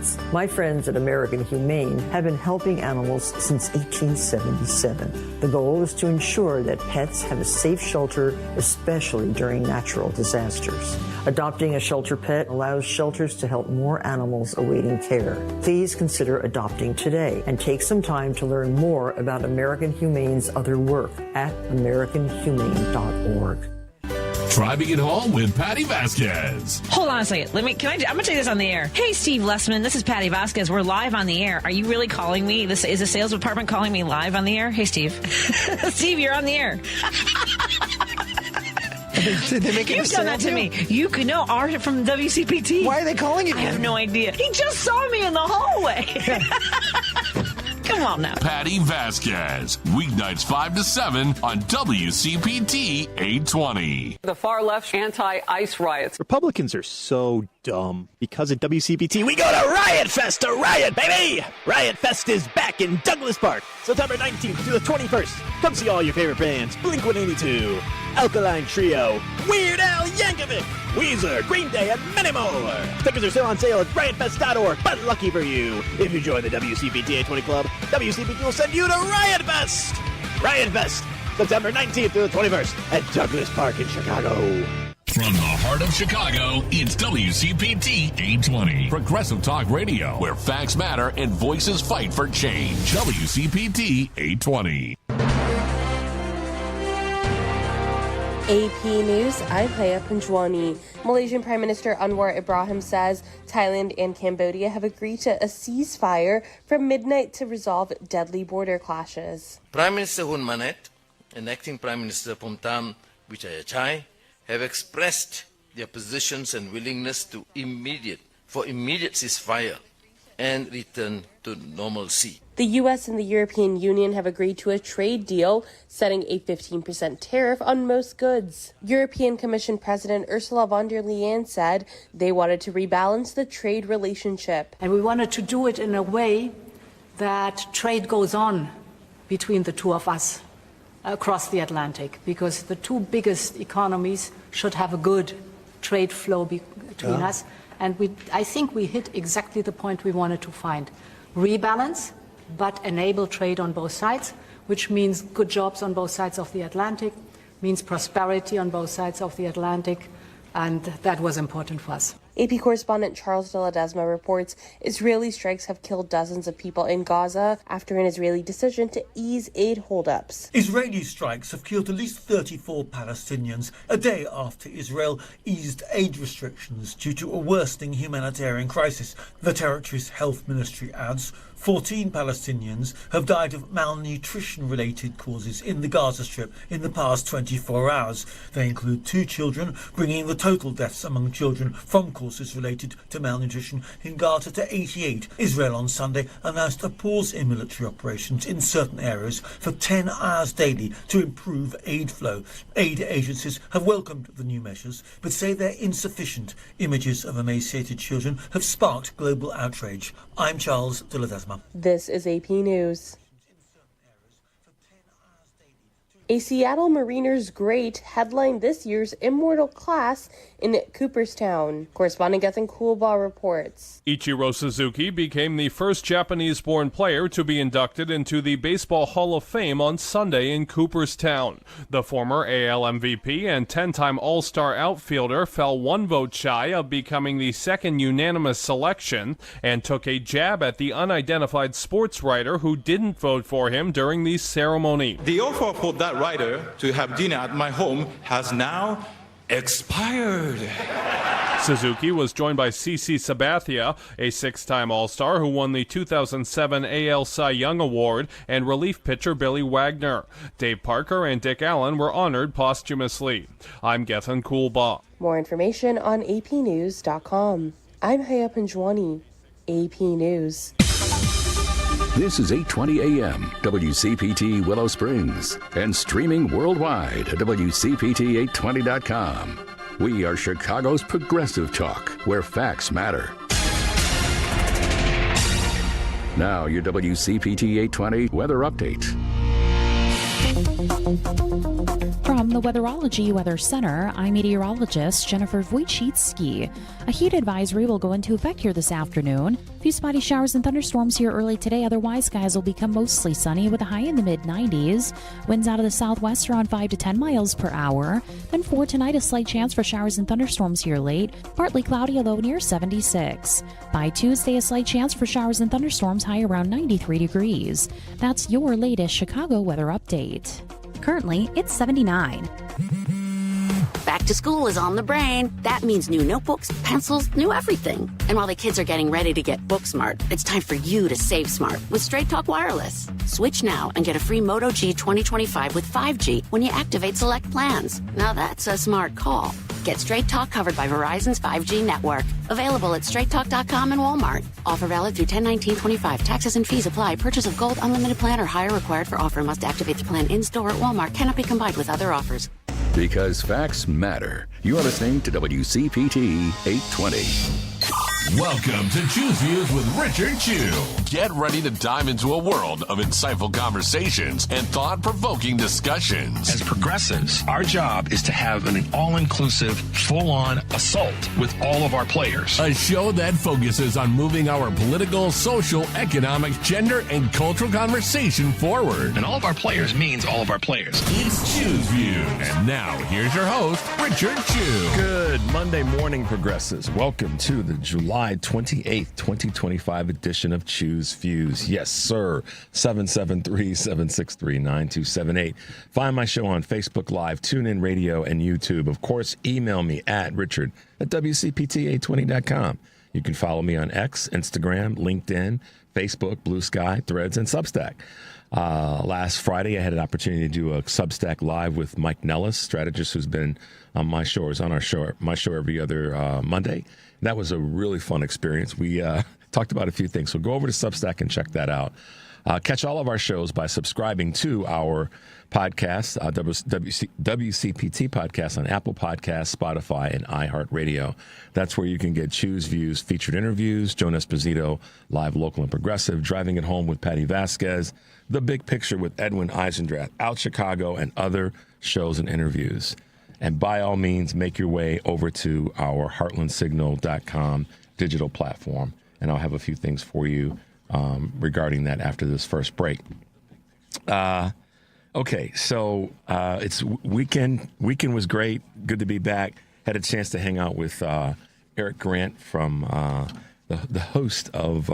pets. My friends at American Humane have been helping animals since 1877. The goal is to ensure that pets have a safe shelter, especially during natural disasters. Adopting a shelter pet allows shelters to help more animals awaiting care. Please consider adopting today and take some time to learn more about American Humane's other work at americanhumane.org. Try being at home with Patty Vasquez. Hold on a second. I'm going to take this on the air. Hey, Steve Lessman, this is Patty Vasquez. We're live on the air. Are you really calling me? Is the sales department calling me live on the air? Hey, Steve. Steve, you're on the air. Did they make You've done that to me. You could know Art from WCPT. Why are they calling you? I have no idea. He just saw me in the hallway. Come on now. Patty Vasquez. Weeknights 5 to 7 on WCPT 820. The far left's anti-ICE riots. Republicans are so dumb. Because at WCPT, we go to Riot Fest to riot, baby! Riot Fest is back in Douglas Park, September 19th through the 21st. Come see all your favorite bands, Blink-182, Alkaline Trio, Weird Al Yankovic, Weezer, Green Day, and many more. Tickets are still on sale at riotfest.org, but lucky for you, if you join the WCPT 820 Club, WCPT will send you to Riot Fest! Riot Fest, September 19th through the 21st at Douglas Park in Chicago. From the heart of Chicago, it's WCPT 820. Progressive Talk Radio, where facts matter and voices fight for change. WCPT 820. AP News, I'm Haya Panjwani. Malaysian Prime Minister Anwar Ibrahim says Thailand and Cambodia have agreed to a ceasefire from midnight to resolve deadly border clashes. Prime Minister Hun Manet and Acting Prime Minister Phumtham Vichayachai have expressed their positions and willingness to immediate ceasefire and return to normalcy. The U.S. and the European Union have agreed to a trade deal setting a 15% tariff on most goods. European Commission President Ursula von der Leyen said they wanted to rebalance the trade relationship. And we wanted to do it in a way that trade goes on between the two of us across the Atlantic, because the two biggest economies should have a good trade flow between us. And I think we hit exactly the point we wanted to find. Rebalance, but enable trade on both sides, which means good jobs on both sides of the Atlantic, means prosperity on both sides of the Atlantic, and that was important for us. AP correspondent Charles de Ledesma reports Israeli strikes have killed dozens of people in Gaza after an Israeli decision to ease aid holdups. Israeli strikes have killed at least 34 Palestinians a day after Israel eased aid restrictions due to a worsening humanitarian crisis. The territory's health ministry adds 14 Palestinians have died of malnutrition-related causes in the Gaza Strip in the past 24 hours. They include 2 children, bringing the total deaths among children from causes related to malnutrition in Gaza to 88. Israel on Sunday announced a pause in military operations in certain areas for 10 hours daily to improve aid flow. Aid agencies have welcomed the new measures, but say they're insufficient. Images of emaciated children have sparked global outrage. I'm Charles de Ledesma. This is AP News. A Seattle Mariners great headlined this year's Immortal Class in Cooperstown. Correspondent Gethin Coolbaugh reports. Ichiro Suzuki became the first Japanese-born player to be inducted into the Baseball Hall of Fame on Sunday in Cooperstown. The former AL MVP and 10-time All-Star outfielder fell 1 vote shy of becoming the second unanimous selection and took a jab at the unidentified sports writer who didn't vote for him during the ceremony. The offer for that writer to have dinner at my home has now expired. Suzuki was joined by CC Sabathia, a 6-time All-Star who won the 2007 AL Cy Young Award, and relief pitcher Billy Wagner. Dave Parker and Dick Allen were honored posthumously. I'm Gethin Coolbaugh. More information on apnews.com. I'm Haya Panjwani, AP News. This is 820 AM, WCPT Willow Springs, and streaming worldwide at WCPT820.com. We are Chicago's progressive talk, where facts matter. Now, your WCPT 820 weather update. From the Weatherology Weather Center, I'm meteorologist Jennifer Wojcicki. A heat advisory will go into effect here this afternoon. A few spotty showers and thunderstorms here early today. Otherwise, skies will become mostly sunny with a high in the mid-90s. Winds out of the southwest around 5 to 10 miles per hour. Then for tonight, a slight chance for showers and thunderstorms here late. Partly cloudy, a low near 76. By Tuesday, a slight chance for showers and thunderstorms, high around 93 degrees. That's your latest Chicago weather update. Currently, it's 79. Back to school is on the brain. That means new notebooks, pencils, new everything. And while the kids are getting ready to get book smart, it's time for you to save smart with Straight Talk Wireless. Switch now and get a free Moto G 2025 with 5G when you activate select plans. Now that's a smart call. Get Straight Talk covered by Verizon's 5G network. Available at straighttalk.com and Walmart. Offer valid through 10/19/25. Taxes and fees apply. Purchase of gold unlimited plan or higher required for offer. Must activate the plan in-store at Walmart. Cannot be combined with other offers. Because facts matter. You are listening to WCPT 820. Welcome to Choose Views with Richard Chew. Get ready to dive into a world of insightful conversations and thought-provoking discussions. As progressives, our job is to have an all-inclusive, full-on assault with all of our players. A show that focuses on moving our political, social, economic, gender, and cultural conversation forward. And all of our players means all of our players. It's Choose Views. And now, here's your host, Richard Chew. Good Monday morning, progressives. Welcome to the July 28th, 2025 edition of Choose Views. Yes, sir. 773-763-9278. Find my show on Facebook Live, TuneIn Radio, and YouTube. Of course, email me at richard@wcpt820.com. You can follow me on X, Instagram, LinkedIn, Facebook, Blue Sky, Threads, and Substack. Last Friday, I had an opportunity to do a Substack Live with Mike Nellis, strategist who's been on my show, is on our show, my show every other Monday. That was a really fun experience. We talked about a few things. So go over to Substack and check that out. Catch all of our shows by subscribing to our podcast, WCPT podcast on Apple Podcasts, Spotify, and iHeartRadio. That's where you can get Choose Views, featured interviews, Joan Esposito, live, local, and progressive, Driving It Home with Patty Vasquez, The Big Picture with Edwin Eisendrath, Out Chicago, and other shows and interviews. And by all means, make your way over to our heartlandsignal.com digital platform, and I'll have a few things for you regarding that after this first break. Okay, so it's weekend. Weekend was great. Good to be back. Had a chance to hang out with Eric Grant from the host of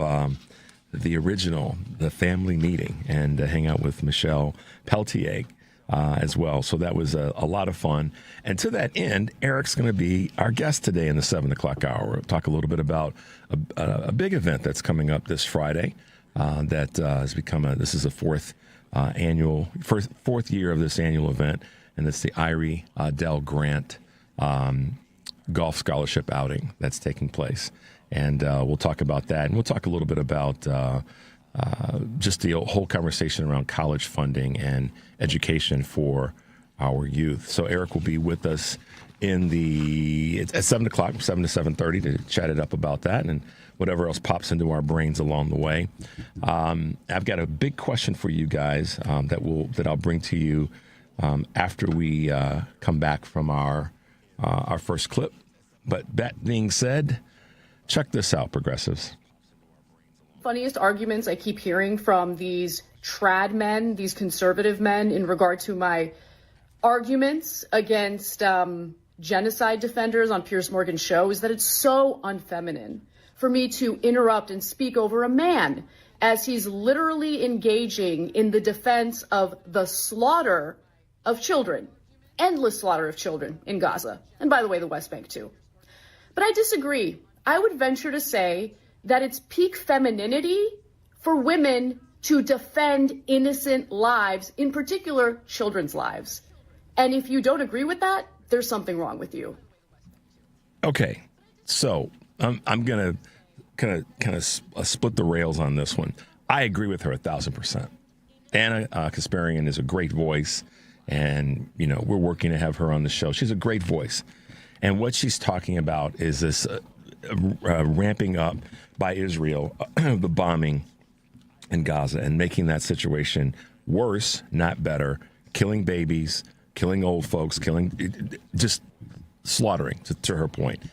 the original The Family Meeting, and hang out with Michelle Peltier as well. So that was a lot of fun. And to that end, Eric's going to be our guest today in the 7 o'clock hour. We'll talk a little bit about a big event that's coming up this Friday that has become this is the fourth year of this annual event, and it's the Irie Dell Grant Golf Scholarship outing that's taking place. And we'll talk about that. And we'll talk a little bit about just the whole conversation around college funding and education for our youth. So Eric will be with us at 7 o'clock, 7 to 7:30 to chat it up about that and whatever else pops into our brains along the way. I've got a big question for you guys that I'll bring to you after we come back from our first clip. But that being said, check this out, progressives. Funniest arguments I keep hearing from these trad men, these conservative men, in regard to my arguments against genocide defenders on Piers Morgan's show is that it's so unfeminine for me to interrupt and speak over a man as he's literally engaging in the defense of the slaughter of children, endless slaughter of children in Gaza, and by the way, the West Bank too. But I disagree. I would venture to say that it's peak femininity for women to defend innocent lives, in particular children's lives. And if you don't agree with that, there's something wrong with you. Okay, so I'm going to kind of split the rails on this one. I agree with her 1,000%. Anna Kasparian is a great voice, and we're working to have her on the show. She's a great voice, and what she's talking about is this ramping up by Israel the bombing in Gaza and making that situation worse, not better, killing babies, killing old folks, just slaughtering, to her point.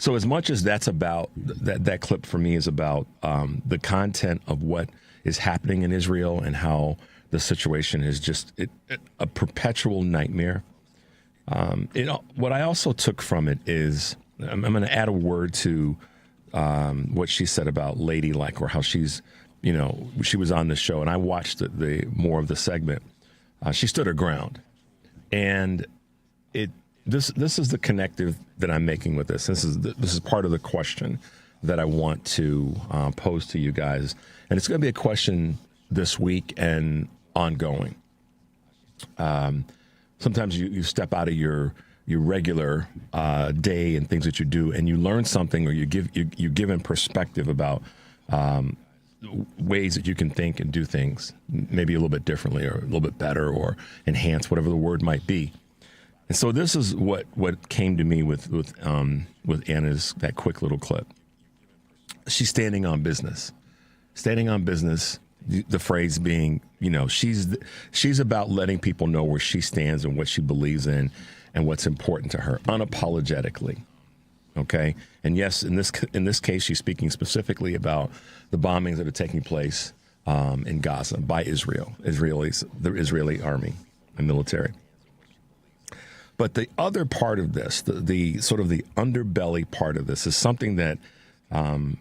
So as much as that's about, that clip for me is about the content of what is happening in Israel and how the situation is just a perpetual nightmare. What I also took from it is, I'm going to add a word to what she said about ladylike, or how she's, she was on the show, and I watched the more of the segment. She stood her ground, and this is the connective that I'm making with this. This is part of the question that I want to pose to you guys, and it's going to be a question this week and ongoing. Sometimes you step out of your regular day and things that you do, and you learn something, or you're given perspective about ways that you can think and do things maybe a little bit differently, or a little bit better, or enhance, whatever the word might be. And so this is what came to me with Anna's, that quick little clip. She's standing on business. Standing on business, the phrase being, she's about letting people know where she stands and what she believes in and what's important to her, unapologetically. Okay? And yes, in this case, she's speaking specifically about the bombings that are taking place in Gaza by the Israeli army and military. But the other part of this, the sort of the underbelly part of this, is something that I'm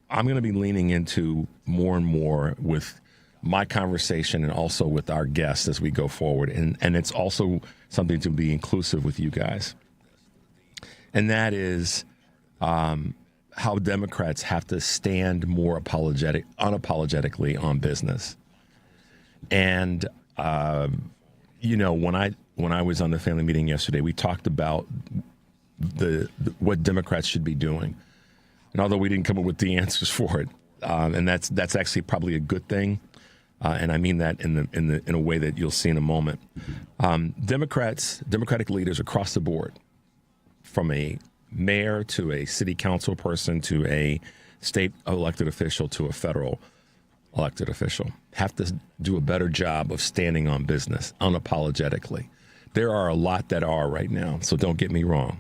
going to be leaning into more and more with my conversation, and also with our guests as we go forward. And it's also something to be inclusive with you guys. And that is how Democrats have to stand more unapologetically on business. And, when I was on the family meeting yesterday, we talked about what Democrats should be doing. And although we didn't come up with the answers for it, and that's actually probably a good thing, and I mean that in a way that you'll see in a moment. Democratic leaders across the board, from a mayor to a city council person to a state elected official to a federal elected official, have to do a better job of standing on business unapologetically. There are a lot that are right now, so don't get me wrong.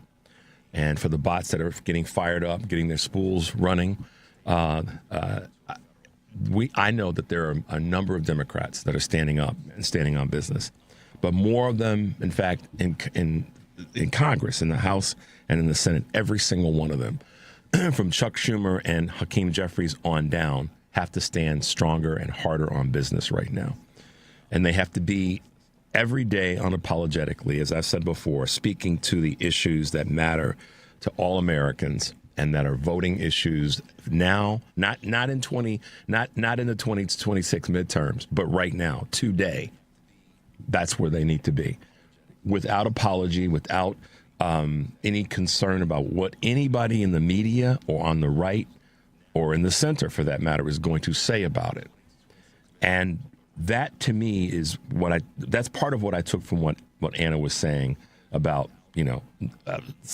And for the bots that are getting fired up, getting their spools running, I know that there are a number of Democrats that are standing up and standing on business. But more of them, in fact, in Congress, in the House and in the Senate, every single one of them, from Chuck Schumer and Hakeem Jeffries on down, have to stand stronger and harder on business right now. And they have to be every day unapologetically, as I've said before, speaking to the issues that matter to all Americans and that are voting issues now, not in the 2026 midterms, but right now, today. That's where they need to be, without apology, without any concern about what anybody in the media or on the right or in the center, for that matter, is going to say about it. And that, to me, is that's part of what I took from what Anna was saying about,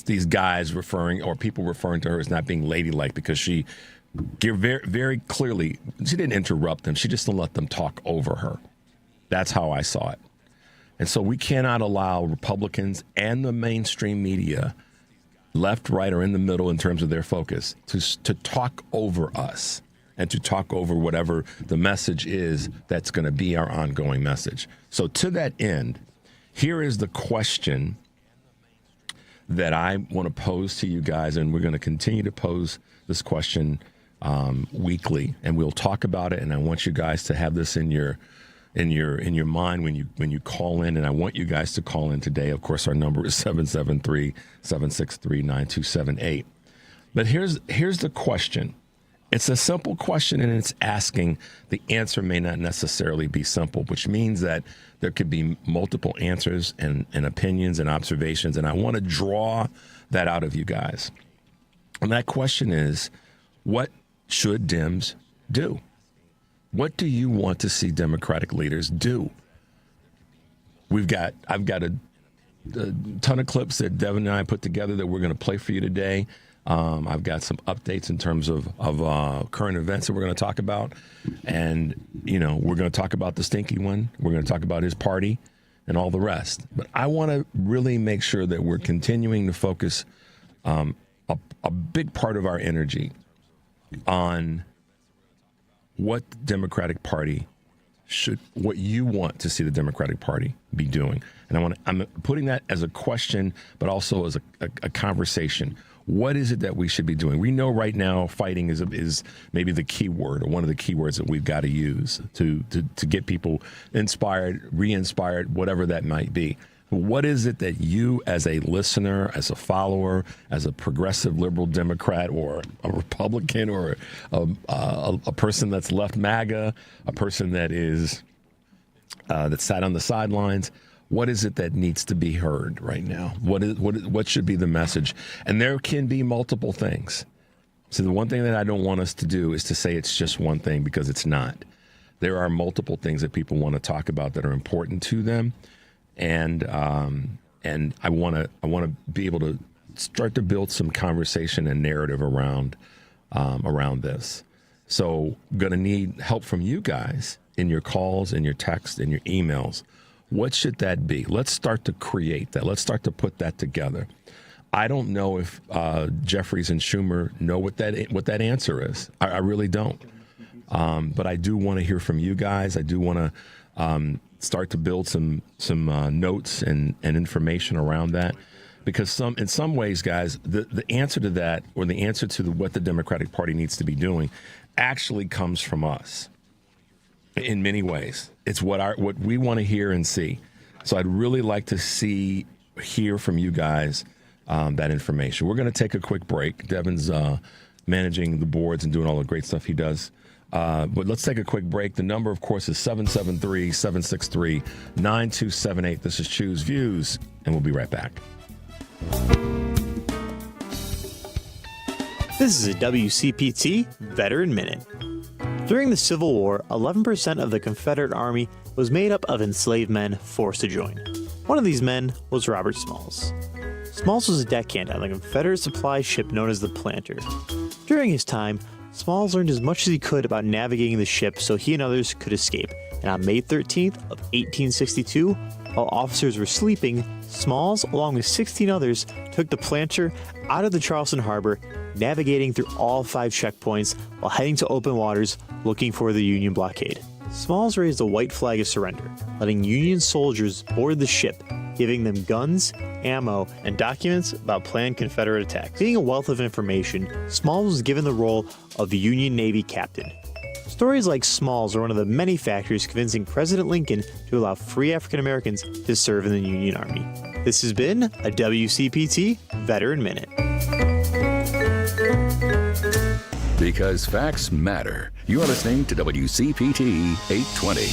these guys people referring to her as not being ladylike, because she very, very clearly, she didn't interrupt them. She just didn't let them talk over her. That's how I saw it. And so we cannot allow Republicans and the mainstream media, left, right, or in the middle in terms of their focus, to talk over us and to talk over whatever the message is that's going to be our ongoing message. So to that end, here is the question that I want to pose to you guys, and we're going to continue to pose this question weekly, and we'll talk about it. And I want you guys to have this in your mind when you call in, and I want you guys to call in today. Of course, our number is 773-763-9278. But here's the question. It's a simple question, and it's asking. The answer may not necessarily be simple, which means that there could be multiple answers and opinions and observations, and I want to draw that out of you guys. And that question is, what should Dems do? What do you want to see Democratic leaders do? I've got a ton of clips that Devin and I put together that we're going to play for you today. I've got some updates in terms of current events that we're going to talk about. And, we're going to talk about the stinky one. We're going to talk about his party. and all the rest. But I want to really make sure that we're continuing to focus a big part of our energy on what the Democratic Party what you want to see the Democratic Party be doing. And I'm putting that as a question, but also as a conversation. What is it that we should be doing? We know right now fighting is maybe the key word, or one of the key words that we've got to use to get people inspired, re-inspired, whatever that might be. What is it that you, as a listener, as a follower, as a progressive liberal Democrat, or a Republican, or a person that's left MAGA, a person that is that sat on the sidelines, what is it that needs to be heard right now? What should be the message? And there can be multiple things. So the one thing that I don't want us to do is to say it's just one thing, because it's not. There are multiple things that people want to talk about that are important to them. And I want to be able to start to build some conversation and narrative around this. So going to need help from you guys in your calls, in your texts, in your emails. What should that be? Let's start to create that. Let's start to put that together. I don't know if Jeffries and Schumer know what that answer is. I really don't. But I do want to hear from you guys. I do want to start to build some notes and information around that, because in some ways, guys, the answer to that, or the answer to what the Democratic Party needs to be doing, actually comes from us. In many ways, it's what we want to hear and see. So I'd really like to hear from you guys that information. We're going to take a quick break. Devin's managing the boards and doing all the great stuff he does. But let's take a quick break. The number, of course, is 773-763-9278. This is Choose Views, and we'll be right back. This is a WCPT Veteran Minute. During the Civil War, 11% of the Confederate Army was made up of enslaved men forced to join. One of these men was Robert Smalls. Smalls was a deckhand on the Confederate supply ship known as the Planter. During his time, Smalls learned as much as he could about navigating the ship so he and others could escape. And on May 13th of 1862, while officers were sleeping, Smalls, along with 16 others, took the Planter out of the Charleston harbor, navigating through all 5 checkpoints while heading to open waters looking for the Union blockade. Smalls raised a white flag of surrender, letting Union soldiers board the ship, giving them guns, ammo, and documents about planned Confederate attacks. Being a wealth of information, Smalls was given the role of the Union Navy captain. Stories like Smalls are one of the many factors convincing President Lincoln to allow free African Americans to serve in the Union Army. This has been a WCPT Veteran Minute. Because facts matter. You're listening to WCPT 820.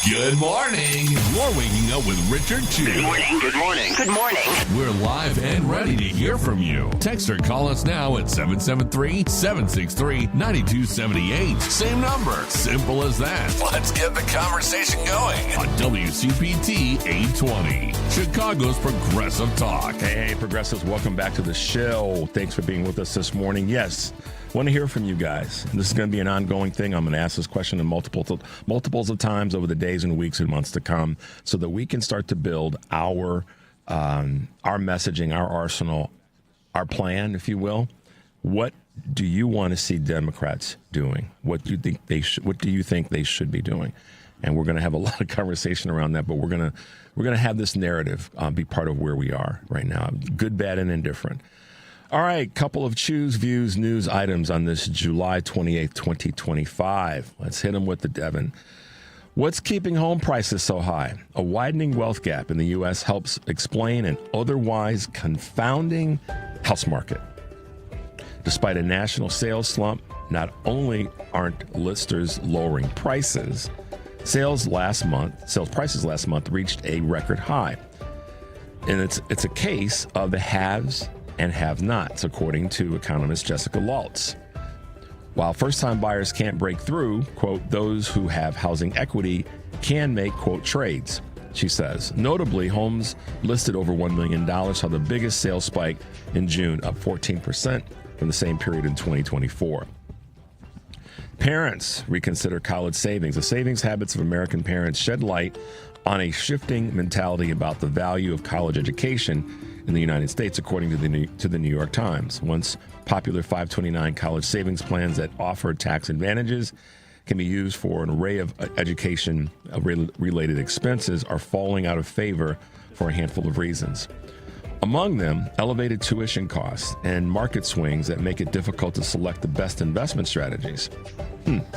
Good morning. You're waking up with Richard Chu. Good morning. Good morning. Good morning. We're live and ready to hear from you. Text or call us now at 773-763-9278. Same number. Simple as that. Let's get the conversation going on WCPT 820. Chicago's Progressive Talk. Hey, progressives, welcome back to the show. Thanks for being with us this morning. Yes, want to hear from you guys. This is going to be an ongoing thing. I'm going to ask this question in multiples of times over the days and weeks and months to come, so that we can start to build our messaging, our arsenal, our plan, if you will. What do you want to see Democrats doing? What do you think they should be doing? And we're going to have a lot of conversation around that, but we're going to have this narrative be part of where we are right now, good, bad, and indifferent. All right, couple of Choose Views news items on this July 28th, 2025. Let's hit them with the Devin. What's keeping home prices so high? A widening wealth gap in the U.S. helps explain an otherwise confounding house market. Despite a national sales slump, not only aren't listers lowering prices, sales prices last month reached a record high. And it's a case of the haves and have-nots, according to economist Jessica Lultz. While first-time buyers can't break through, quote, those who have housing equity can make, quote, trades, she says. Notably, homes listed over $1 million saw the biggest sales spike in June, up 14% from the same period in 2024. Parents reconsider college savings. The savings habits of American parents shed light on a shifting mentality about the value of college education in the United States, according to the New York Times. Once popular 529 college savings plans that offer tax advantages can be used for an array of education-related expenses are falling out of favor for a handful of reasons. Among them, elevated tuition costs and market swings that make it difficult to select the best investment strategies.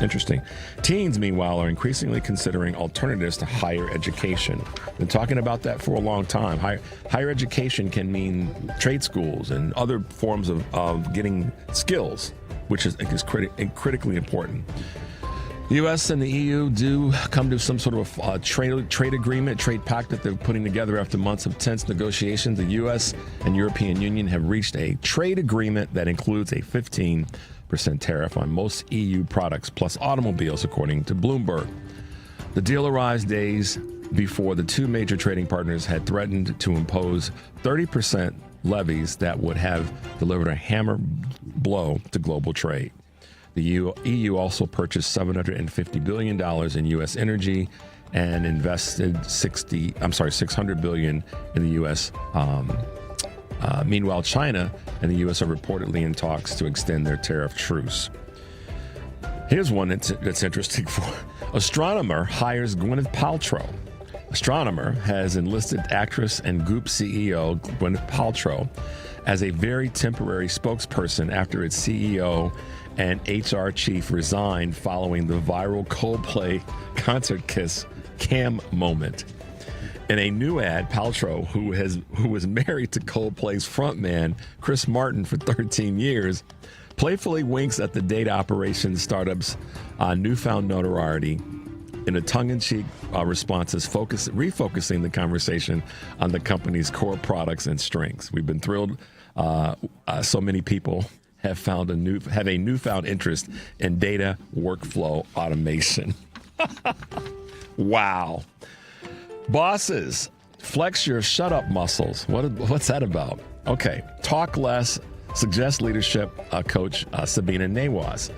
Interesting. Teens, meanwhile, are increasingly considering alternatives to higher education. Been talking about that for a long time. Higher education can mean trade schools and other forms of getting skills, which is critically important. The U.S. and the EU do come to some sort of a trade agreement, trade pact that they're putting together after months of tense negotiations. The U.S. and European Union have reached a trade agreement that includes a 15% tariff on most EU products, plus automobiles, according to Bloomberg. The deal arrives days before the two major trading partners had threatened to impose 30% levies that would have delivered a hammer blow to global trade. The EU also purchased $750 billion in U.S. energy and invested $600 billion in the U.S. Meanwhile, China and the U.S. are reportedly in talks to extend their tariff truce. Here's one that's interesting. Astronomer hires Gwyneth Paltrow. Astronomer has enlisted actress and Goop CEO Gwyneth Paltrow as a very temporary spokesperson after its CEO and HR chief resigned following the viral Coldplay concert kiss cam moment. In a new ad, Paltrow, who was married to Coldplay's frontman Chris Martin for 13 years, playfully winks at the data operations startup's newfound notoriety in a tongue-in-cheek responses, refocusing the conversation on the company's core products and strengths. We've been thrilled. So many people have a newfound interest in data workflow automation. Wow. Bosses, flex your shut-up muscles. What's that about? Okay. Talk less, suggest leadership, coach Sabina Nawaz.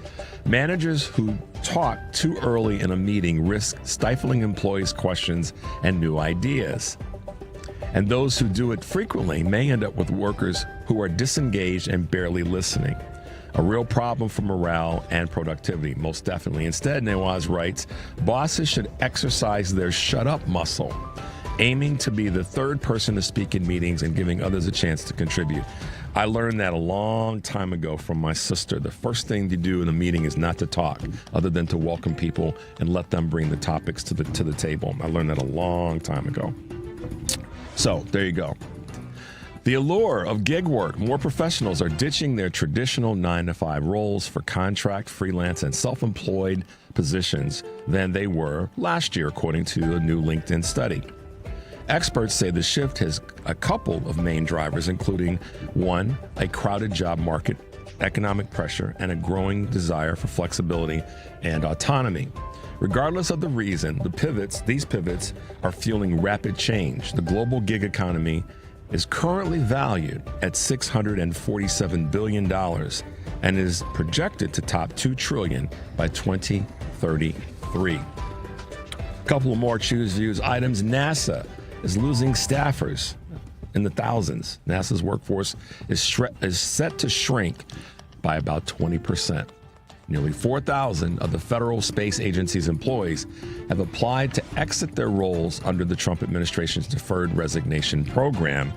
Managers who talk too early in a meeting risk stifling employees' questions and new ideas. And those who do it frequently may end up with workers who are disengaged and barely listening. A real problem for morale and productivity, most definitely. Instead, Nawaz writes, bosses should exercise their shut-up muscle, aiming to be the third person to speak in meetings and giving others a chance to contribute. I learned that a long time ago from my sister. The first thing to do in a meeting is not to talk, other than to welcome people and let them bring the topics to the table. I learned that a long time ago. So, there you go. The allure of gig work. More professionals are ditching their traditional 9-to-5 roles for contract, freelance, and self-employed positions than they were last year, according to a new LinkedIn study. Experts say the shift has a couple of main drivers, including one, a crowded job market, economic pressure, and a growing desire for flexibility and autonomy. Regardless of the reason, these pivots are fueling rapid change. The global gig economy is currently valued at $647 billion and is projected to top $2 trillion by 2033. A couple of more Choose Views items. NASA is losing staffers in the thousands. NASA's workforce is set to shrink by about 20%. Nearly 4,000 of the federal space agency's employees have applied to exit their roles under the Trump administration's deferred resignation program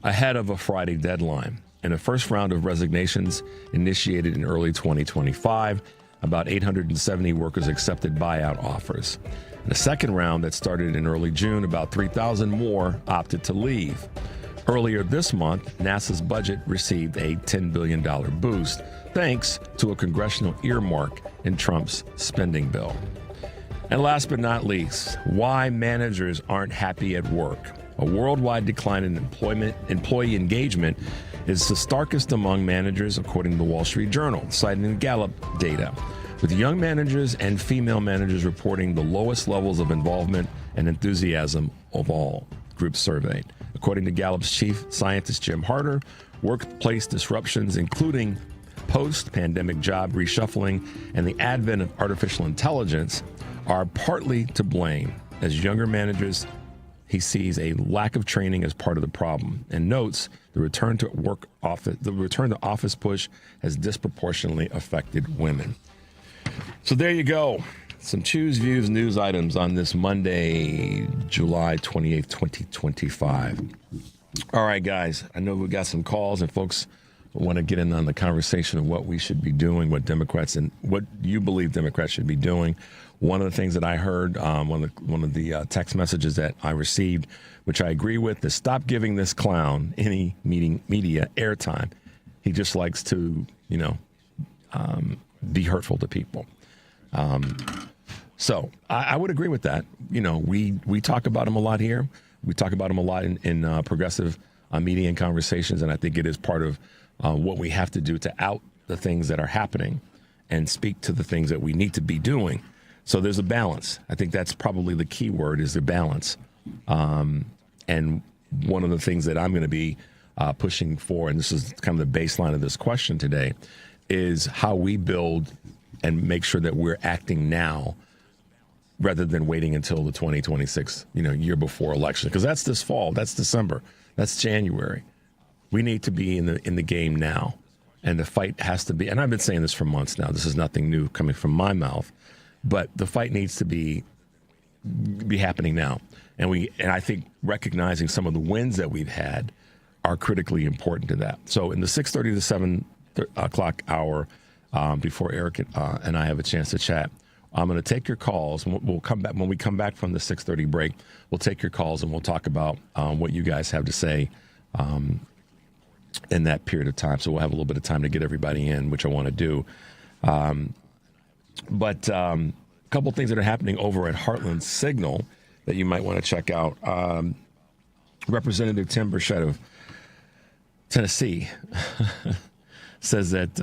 ahead of a Friday deadline. In a first round of resignations initiated in early 2025, about 870 workers accepted buyout offers. In the second round that started in early June, about 3,000 more opted to leave. Earlier this month, NASA's budget received a $10 billion boost, thanks to a congressional earmark in Trump's spending bill. And last but not least, why managers aren't happy at work. A worldwide decline in employee engagement is the starkest among managers, according to the Wall Street Journal, citing the Gallup data, with young managers and female managers reporting the lowest levels of involvement and enthusiasm of all groups surveyed. According to Gallup's chief scientist Jim Harter, workplace disruptions, including post-pandemic job reshuffling and the advent of artificial intelligence, are partly to blame. as younger managers, he sees a lack of training as part of the problem, and notes the return to office push has disproportionately affected women. So there you go. Some Choose Views news items on this Monday, July 28th, 2025. All right, guys, I know we've got some calls and folks want to get in on the conversation of what we should be doing, what Democrats and what you believe Democrats should be doing. One of the things that I heard, one of the text messages that I received, which I agree with, is stop giving this clown any media airtime. He just likes to, be hurtful to people. So I would agree with that. We talk about him a lot here. We talk about him a lot in progressive media and conversations, and I think it is part of what we have to do to out the things that are happening and speak to the things that we need to be doing. So there's a balance. I think that's probably the key word, is the balance. And one of the things that I'm going to be pushing for, and this is kind of the baseline of this question today, is how we build and make sure that we're acting now rather than waiting until the 2026, year before election. Because that's this fall, that's December, that's January. We need to be in the game now, and the fight has to be. And I've been saying this for months now. This is nothing new coming from my mouth, but the fight needs to be happening now. And I think recognizing some of the wins that we've had are critically important to that. So in the 6:30 to 7 o'clock hour, before Eric and I have a chance to chat, I'm going to take your calls. We'll come back when we come back from the 6:30 break. We'll take your calls and we'll talk about what you guys have to say in that period of time. So we'll have a little bit of time to get everybody in, which I want to do. But a couple things that are happening over at Heartland Signal that you might want to check out. Representative Tim Burchett of Tennessee says that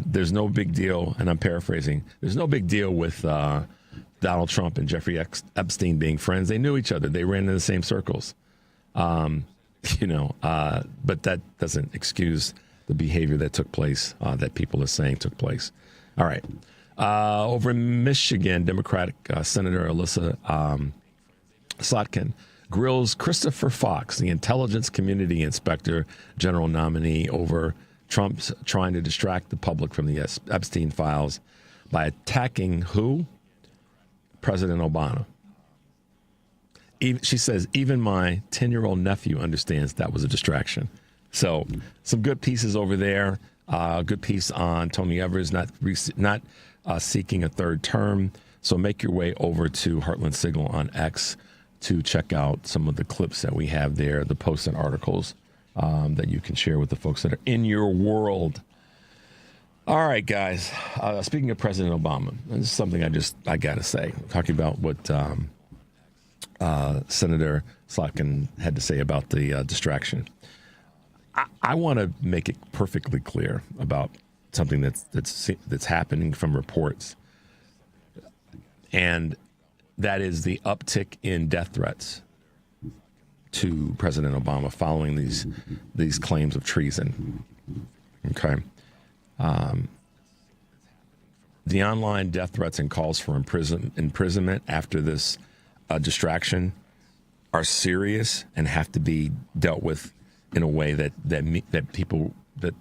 there's no big deal, and I'm paraphrasing, there's no big deal with Donald Trump and Jeffrey Epstein being friends. They knew each other. They ran in the same circles. But that doesn't excuse the behavior that took place, that people are saying took place. All right. Over in Michigan, Democratic Senator Alyssa Slotkin grills Christopher Fox, the Intelligence Community Inspector General nominee, over Trump's trying to distract the public from the Epstein files by attacking who? President Obama. She says, even my 10-year-old nephew understands that was a distraction. So some good pieces over there. Good piece on Tony Evers not seeking a third term. So make your way over to Heartland Signal on X to check out some of the clips that we have there, the posts and articles that you can share with the folks that are in your world. All right, guys. Speaking of President Obama, this is something I got to say. Talking about what Senator Slotkin had to say about the distraction. I want to make it perfectly clear about something that's happening from reports, and that is the uptick in death threats to President Obama following these claims of treason. Okay. The online death threats and calls for imprisonment after this distraction are serious and have to be dealt with in a way that people, that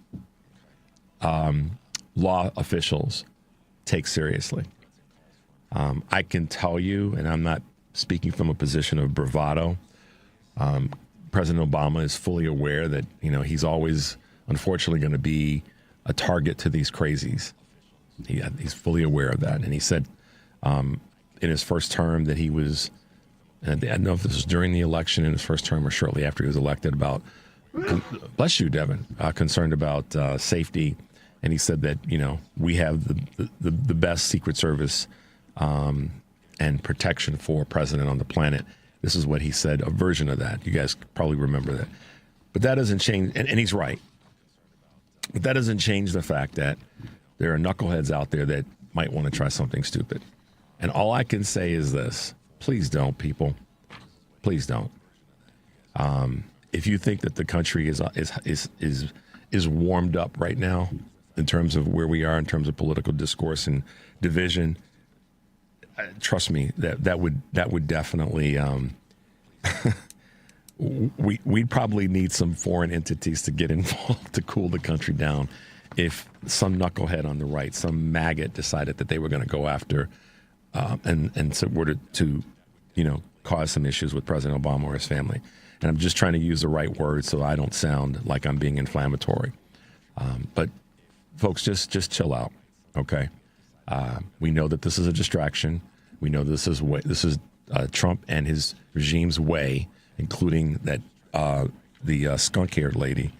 law officials take seriously. I can tell you, and I'm not speaking from a position of bravado, President Obama is fully aware that, he's always, unfortunately, going to be a target to these crazies. He's fully aware of that. And he said in his first term that he was, and I don't know if this was during the election in his first term or shortly after he was elected, about, bless you, Devin, concerned about safety. And he said that, we have the best Secret Service and protection for a president on the planet. This is what he said, a version of that. You guys probably remember that. But that doesn't change, and he's right. But that doesn't change the fact that there are knuckleheads out there that might want to try something stupid. And all I can say is this: please don't, people. Please don't. If you think that the country is warmed up right now in terms of where we are in terms of political discourse and division, trust me, that would definitely we'd probably need some foreign entities to get involved to cool the country down if some knucklehead on the right, some maggot, decided that they were going to go after and so were to cause some issues with President Obama or his family. And I'm just trying to use the right words so I don't sound like I'm being inflammatory. But folks, just chill out, okay? We know that this is a distraction. We know this is Trump and his regime's way, including that the skunk-haired lady.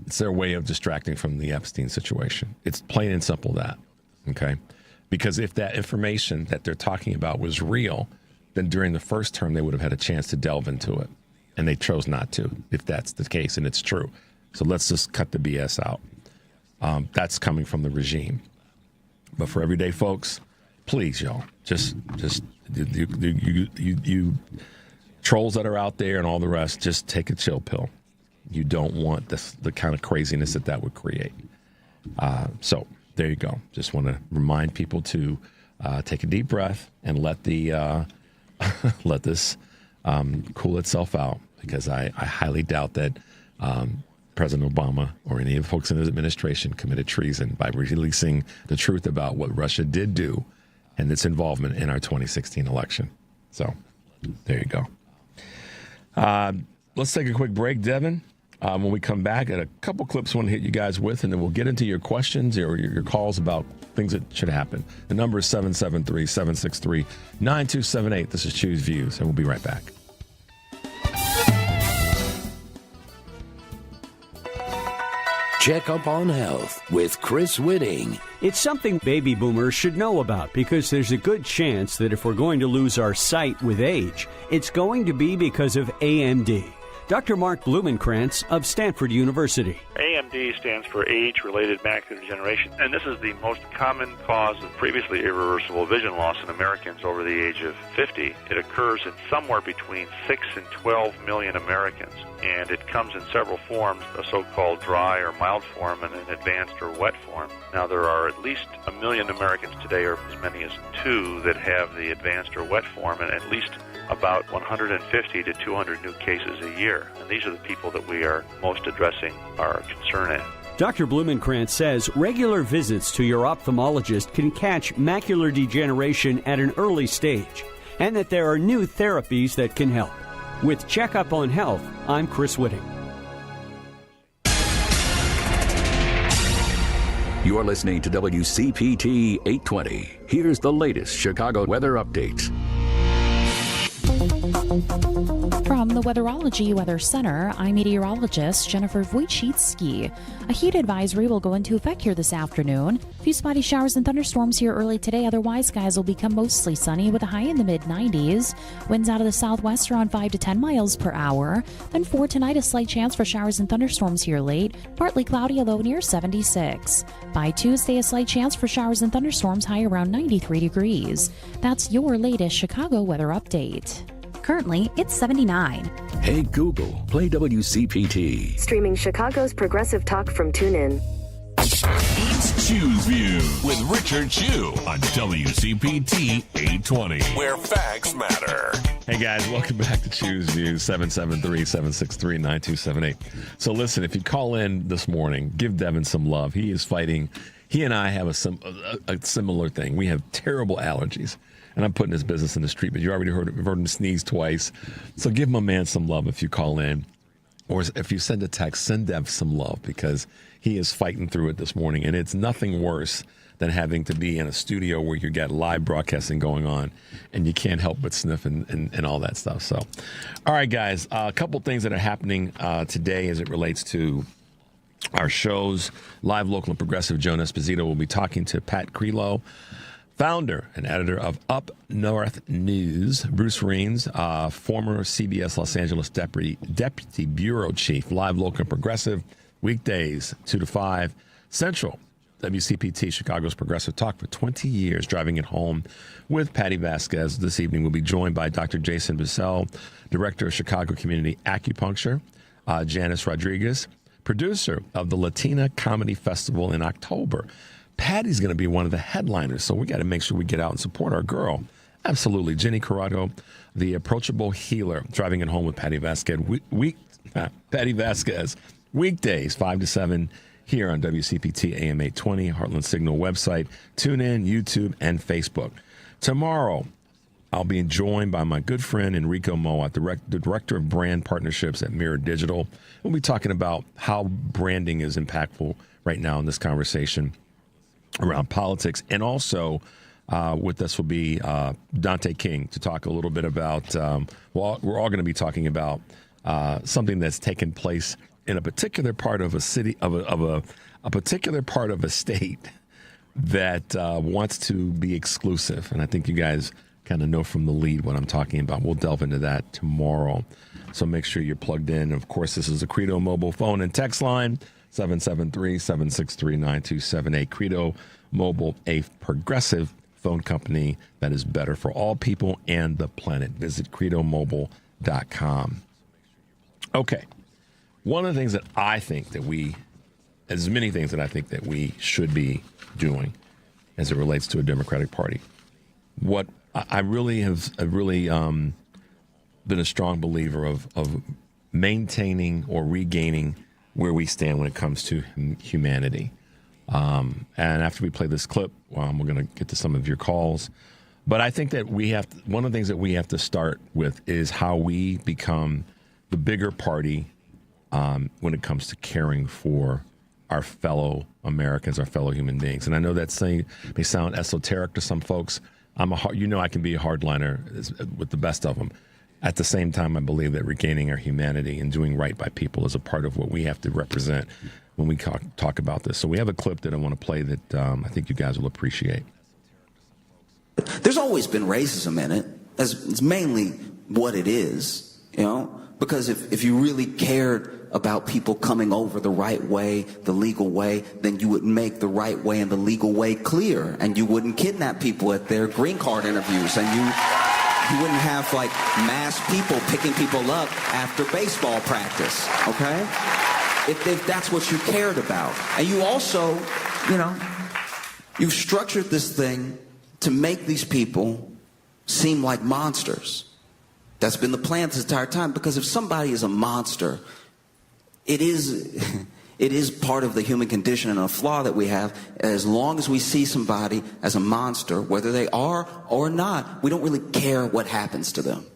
It's their way of distracting from the Epstein situation. It's plain and simple that, okay? Because if that information that they're talking about was real, then during the first term they would have had a chance to delve into it, and they chose not to. If that's the case, and it's true, so let's just cut the BS out. That's coming from the regime. But for everyday folks, please, y'all, just you trolls that are out there and all the rest, just take a chill pill. You don't want the kind of craziness that would create. So there you go. Just want to remind people to take a deep breath and let let this cool itself out, because I highly doubt that President Obama or any of the folks in his administration committed treason by releasing the truth about what Russia did do and its involvement in our 2016 election. So there you go. Let's take a quick break, Devin. When we come back, at a couple clips I want to hit you guys with, and then we'll get into your questions or your calls about things that should happen. The number is 773-763-9278. This is Choose Views, and we'll be right back. Check up on health with Chris Whitting. It's something baby boomers should know about, because there's a good chance that if we're going to lose our sight with age, it's going to be because of AMD. Dr. Mark Blumenkrantz of Stanford University. AMD stands for age-related macular degeneration, and this is the most common cause of previously irreversible vision loss in Americans over the age of 50. It occurs in somewhere between 6 and 12 million Americans, and it comes in several forms, a so-called dry or mild form and an advanced or wet form. Now, there are at least 1 million Americans today, or as many as 2, that have the advanced or wet form, and at least about 150 to 200 new cases a year. And these are the people that we are most addressing our concern in. Dr. Blumenkrantz says regular visits to your ophthalmologist can catch macular degeneration at an early stage, and that there are new therapies that can help. With Checkup on Health, I'm Chris Whitting. You are listening to WCPT 820. Here's the latest Chicago weather update. From the Weatherology Weather Center, I'm meteorologist Jennifer Wojcicki. A heat advisory will go into effect here this afternoon. A few spotty showers and thunderstorms here early today. Otherwise, skies will become mostly sunny with a high in the mid-90s. Winds out of the southwest around 5 to 10 miles per hour. Then for tonight, a slight chance for showers and thunderstorms here late. Partly cloudy, a low near 76. By Tuesday, a slight chance for showers and thunderstorms, high around 93 degrees. That's your latest Chicago weather update. Currently, it's 79. Hey Google, play WCPT. Streaming Chicago's progressive talk from TuneIn. It's Choose View with Richard Chu on WCPT 820, where facts matter. Hey guys, welcome back to Choose View, 773-763-9278. So listen, if you call in this morning, give Devin some love. He is fighting. He and I have a similar thing. We have terrible allergies. And I'm putting his business in the street, but you already heard him sneeze twice. So give my man some love if you call in. Or if you send a text, send Dev some love, because he is fighting through it this morning. And it's nothing worse than having to be in a studio where you got live broadcasting going on and you can't help but sniff and all that stuff. So, all right, guys, a couple things that are happening today as it relates to our shows. Live, local, and progressive. Joan Esposito will be talking to Pat Crelow, founder and editor of Up North News. Bruce Reens, former CBS Los Angeles deputy bureau chief. Live, local, and progressive. Weekdays, 2 to 5 Central. WCPT, Chicago's progressive talk for 20 years, driving it home with Patty Vasquez. This evening we'll be joined by Dr. Jason Bissell, director of Chicago Community Acupuncture. Janice Rodriguez, producer of the Latina Comedy Festival in October. Patty's going to be one of the headliners, so we got to make sure we get out and support our girl. Absolutely. Jenny Corrado, the approachable healer, driving it home with Patty Vasquez. Patty Vasquez, weekdays 5 to 7 here on WCPT AM 820, Heartland Signal website, TuneIn, YouTube, and Facebook. Tomorrow, I'll be joined by my good friend Enrico Moat, the Director of Brand Partnerships at Mirror Digital. We'll be talking about how branding is impactful right now in this conversation around politics. And also with us will be Dante King to talk a little bit about, we're all going to be talking about something that's taken place in a particular part of a city, of a particular part of a state that wants to be exclusive. And I think you guys kind of know from the lead what I'm talking about. We'll delve into that tomorrow. So make sure you're plugged in. Of course, this is the Credo mobile phone and text line, 773-763-9278. Credo Mobile, a progressive phone company that is better for all people and the planet. Visit credomobile.com. Okay. One of the things that I think that as many things that I think that we should be doing as it relates to a Democratic Party, what I really have been a strong believer of maintaining or regaining where we stand when it comes to humanity. And after we play this clip, we're going to get to some of your calls. But I think that one of the things that we have to start with is how we become the bigger party when it comes to caring for our fellow Americans, our fellow human beings. And I know that may sound esoteric to some folks. I can be a hardliner with the best of them. At the same time, I believe that regaining our humanity and doing right by people is a part of what we have to represent when we talk about this. So we have a clip that I want to play that I think you guys will appreciate. There's always been racism in it. It's mainly what it is, because if you really cared about people coming over the right way, the legal way, then you would make the right way and the legal way clear, and you wouldn't kidnap people at their green card interviews, and you wouldn't have like mass people picking people up after baseball practice, okay? If that's what you cared about. And you also, you've structured this thing to make these people seem like monsters. That's been the plan this entire time, because if somebody is a monster, it is part of the human condition and a flaw that we have. As long as we see somebody as a monster, whether they are or not, we don't really care what happens to them.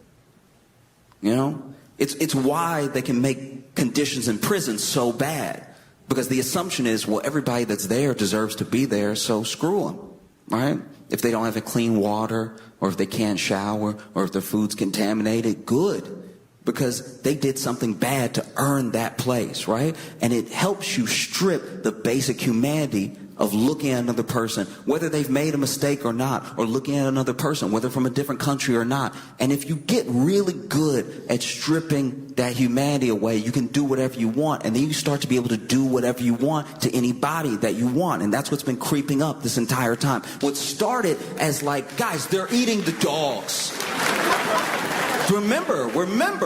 It's why they can make conditions in prison so bad, because the assumption is, well, everybody that's there deserves to be there, so screw them, right? If they don't have clean water, or if they can't shower, or if their food's contaminated, good. Because they did something bad to earn that place, right? And it helps you strip the basic humanity of looking at another person, whether they've made a mistake or not, or looking at another person, whether from a different country or not. And if you get really good at stripping that humanity away, you can do whatever you want. And then you start to be able to do whatever you want to anybody that you want. And that's what's been creeping up this entire time. What started as like, guys, they're eating the dogs. Remember,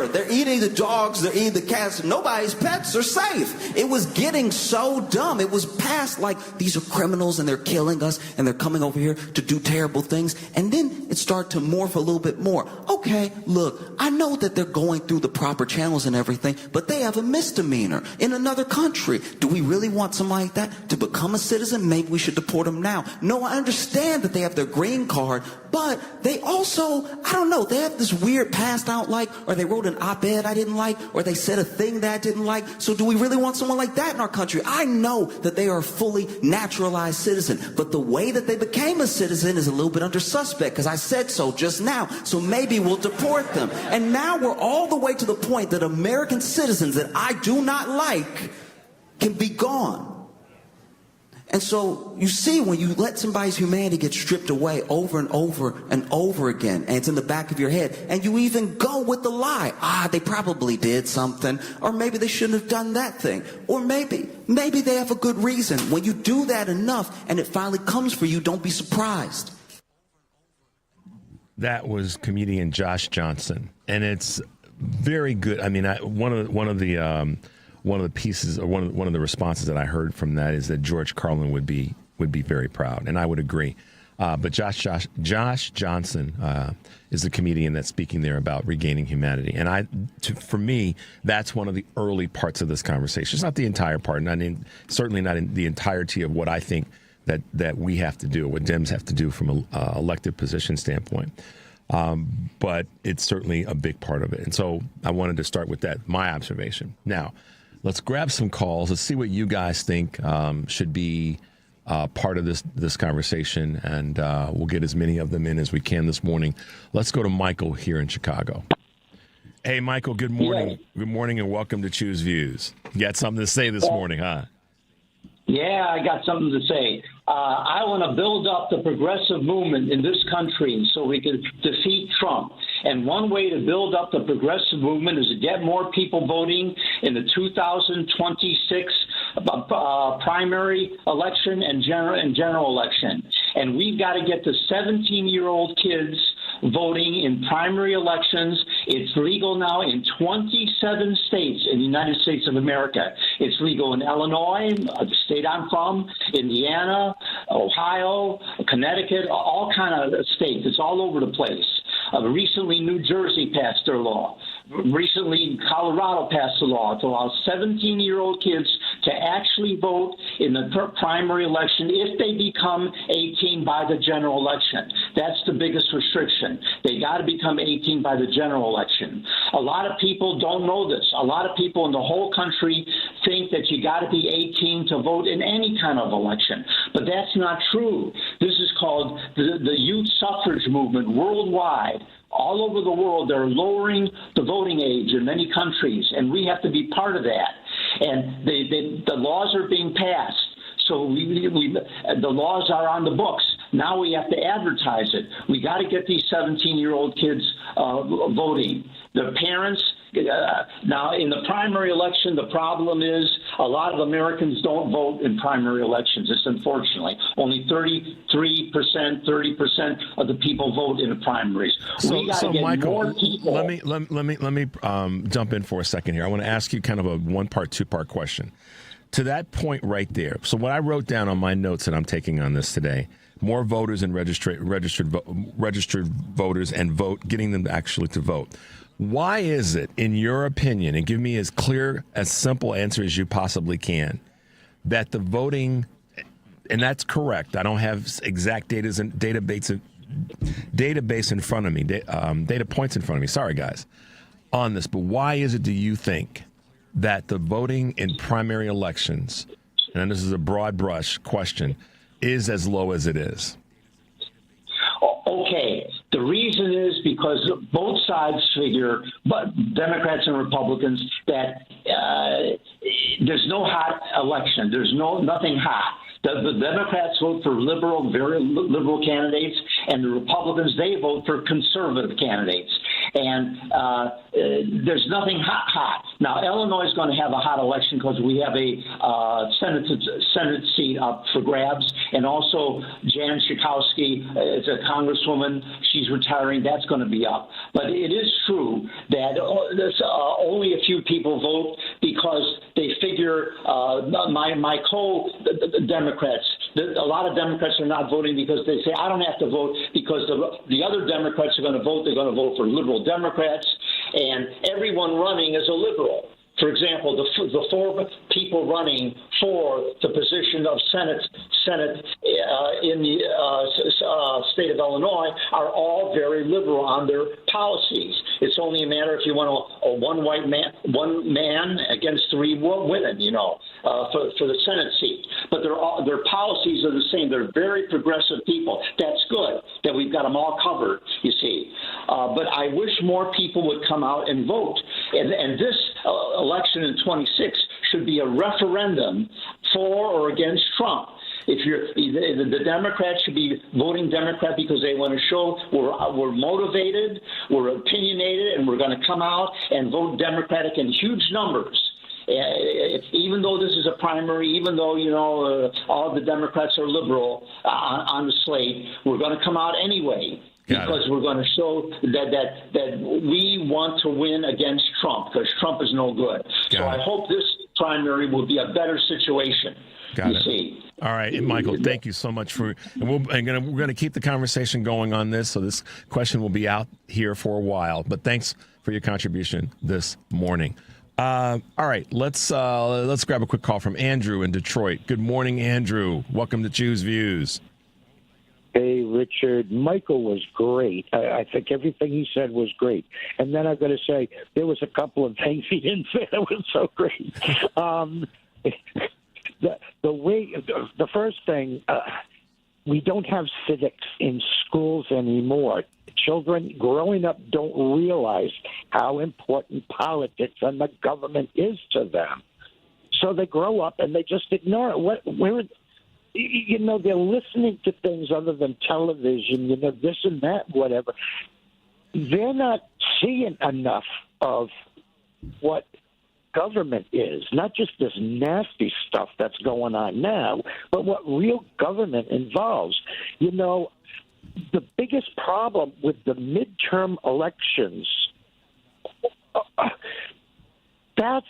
they're eating the dogs, they're eating the cats. Nobody's pets are safe. It was getting so dumb. It was past like, these are criminals and they're killing us and they're coming over here to do terrible things. And then it started to morph a little bit more. Okay, look, I know that they're going through the proper channels and everything, but they have a misdemeanor in another country. Do we really want somebody like that to become a citizen? Maybe we should deport them now. No, I understand that they have their green card, but they also, I don't know, they have this weird past I don't like, or they wrote an op-ed I didn't like, or they said a thing that I didn't like. So do we really want someone like that in our country? I know that they are a fully naturalized citizen, but the way that they became a citizen is a little bit under suspect, because I said so just now. So maybe we'll deport them. And now we're all the way to the point that American citizens that I do not like can be gone. And so you see, when you let somebody's humanity get stripped away over and over and over again, and it's in the back of your head, and you even go with the lie. They probably did something, or maybe they shouldn't have done that thing, or maybe they have a good reason. When you do that enough and it finally comes for you, don't be surprised. That was comedian Josh Johnson, and it's very good. I mean, one of the pieces, or one of the responses that I heard from that is that George Carlin would be would be very proud, and I would agree. But Josh Johnson is the comedian that's speaking there about regaining humanity. And for me, that's one of the early parts of this conversation. It's not the entire part, certainly not in the entirety of what I think that we have to do, what Dems have to do from an elected position standpoint. But it's certainly a big part of it. And so I wanted to start with that, my observation. Now, let's grab some calls. Let's see what you guys think should be part of this conversation, and we'll get as many of them in as we can this morning. Let's go to Michael here in Chicago. Hey, Michael, good morning. Yes. Good morning and welcome to Choose Views. You got something to say this morning, huh? Yeah, I got something to say. I want to build up the progressive movement in this country so we can defeat Trump. And one way to build up the progressive movement is to get more people voting in the 2026 primary election and general election. And we've got to get the 17-year-old kids voting in primary elections. It's legal now in 27 states in the United States of America. It's legal in Illinois, the state I'm from, Indiana, Ohio, Connecticut, all kind of states. It's all over the place. Recently, New Jersey passed their law. Recently, Colorado passed a law to allow 17-year-old kids to actually vote in the primary election if they become 18 by the general election. That's the biggest restriction. They got to become 18 by the general election. A lot of people don't know this. A lot of people in the whole country think that you got to be 18 to vote in any kind of election. But that's not true. This is called the youth suffrage movement worldwide. All over the world, they're lowering the voting age in many countries, and we have to be part of that. And the laws are being passed. So the laws are on the books. Now we have to advertise it. We got to get these 17-year-old kids voting. Their parents. Now, in the primary election, the problem is a lot of Americans don't vote in primary elections. It's unfortunately only 33%, 30% of the people vote in the primaries. So Michael, let me jump in for a second here. I want to ask you kind of a one-part, two-part question. To that point right there, so what I wrote down on my notes that I'm taking on this today, more voters and registered voters and getting them actually to vote. Why is it, in your opinion, and give me as clear, as simple answer as you possibly can, that the voting, and that's correct, I don't have exact database in front of me, data points in front of me, sorry guys, on this, but why is it, do you think, that the voting in primary elections, and this is a broad brush question, is as low as it is? Okay. The reason is because both sides figure, but Democrats and Republicans, that there's no hot election. There's nothing hot. The Democrats vote for liberal, very liberal candidates, and the Republicans, they vote for conservative candidates. And there's nothing hot. Now, Illinois is going to have a hot election because we have a Senate seat up for grabs. And also, Jan Schakowsky is a congresswoman. She's retiring. That's going to be up. But it is true that only a few people vote because they figure my co-Democrats, a lot of Democrats are not voting because they say, I don't have to vote because the other Democrats are going to vote. They're going to vote for liberal Democrats, and everyone running is a liberal. For example, the four people running for the position of Senate in the state of Illinois are all very liberal on their policies. It's only a matter if you want one man against three women, for the Senate seat. But their policies are the same. They're very progressive people. That's good that we've got them all covered, you see. But I wish more people would come out and vote. And this election in 26 should be a referendum for or against Trump. The Democrats should be voting Democrat because they want to show we're motivated, we're opinionated, and we're going to come out and vote Democratic in huge numbers. Even though this is a primary, even though, all the Democrats are liberal on the slate, we're going to come out anyway. Because we're going to show that we want to win against Trump, because Trump is no good. So I hope this primary will be a better situation. You see. All right, and Michael, thank you so much for. And we're going to keep the conversation going on this. So this question will be out here for a while. But thanks for your contribution this morning. All right, let's grab a quick call from Andrew in Detroit. Good morning, Andrew. Welcome to Choose Views. Hey, Richard. Michael was great. I think everything he said was great. And then I've got to say, there was a couple of things he didn't say that was so great. The first thing, we don't have civics in schools anymore. Children growing up don't realize how important politics and the government is to them. So they grow up and they just ignore it. They're listening to things other than television, this and that, whatever. They're not seeing enough of what government is, not just this nasty stuff that's going on now, but what real government involves. The biggest problem with the midterm elections, that's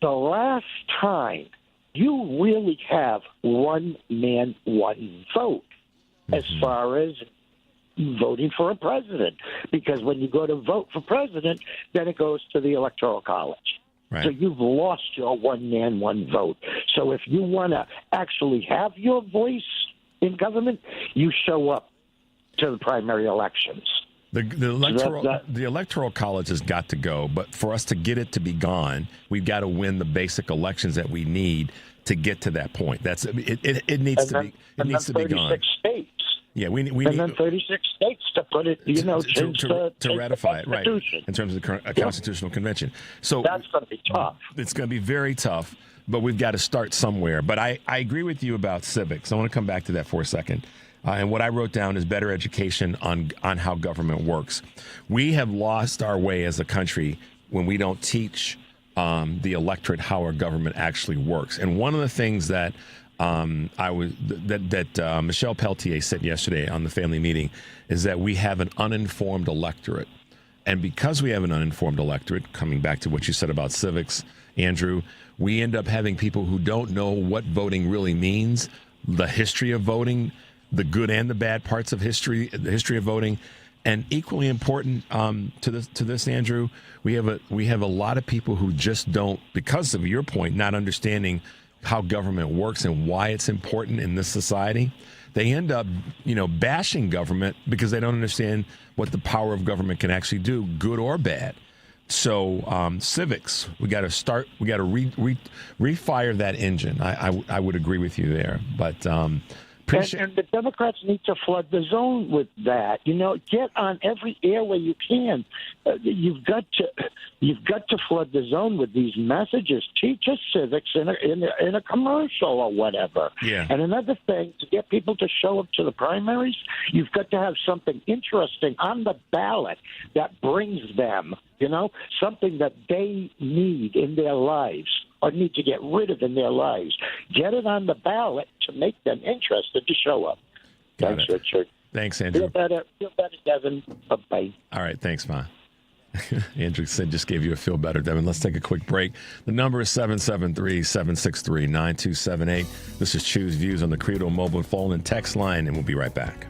the last time you really have one man, one vote as far as voting for a president. Because when you go to vote for president, then it goes to the Electoral College. Right. So you've lost your one man, one vote. So if you want to actually have your voice in government, you show up to the primary elections. The Electoral College has got to go, but for us to get it to be gone, we've got to win the basic elections that we need to get to that point. That's it needs to be. It needs to be gone. 36 states. Yeah, we need 36 states to put it. To ratify it, right? In terms of the constitutional convention. So that's going to be tough. It's going to be very tough, but we've got to start somewhere. But I agree with you about civics. I want to come back to that for a second. And what I wrote down is better education on how government works. We have lost our way as a country when we don't teach the electorate how our government actually works. And one of the things that Michelle Peltier said yesterday on the family meeting is that we have an uninformed electorate. And because we have an uninformed electorate, coming back to what you said about civics, Andrew, we end up having people who don't know what voting really means, the history of voting, the good and the bad parts of history, the history of voting. And equally important to this, Andrew, we have a lot of people who just don't, because of your point, not understanding how government works and why it's important in this society. They end up, bashing government because they don't understand what the power of government can actually do, good or bad. So civics, we got to start. We got to refire that engine. I would agree with you there, but. And the Democrats need to flood the zone with that. Get on every airway you can. You've got to flood the zone with these messages. Teach us civics in a commercial or whatever. Yeah. And another thing, to get people to show up to the primaries, you've got to have something interesting on the ballot that brings them. Something that they need in their lives or need to get rid of in their lives. Get it on the ballot to make them interested to show up. Thanks, Richard. Thanks, Andrew. Feel better, Devin. Bye-bye. All right, thanks, Ma. Andrew said just gave you a feel better, Devin. Let's take a quick break. The number is 773-763-9278. This is Choose Views on the Credo mobile phone and text line, and we'll be right back.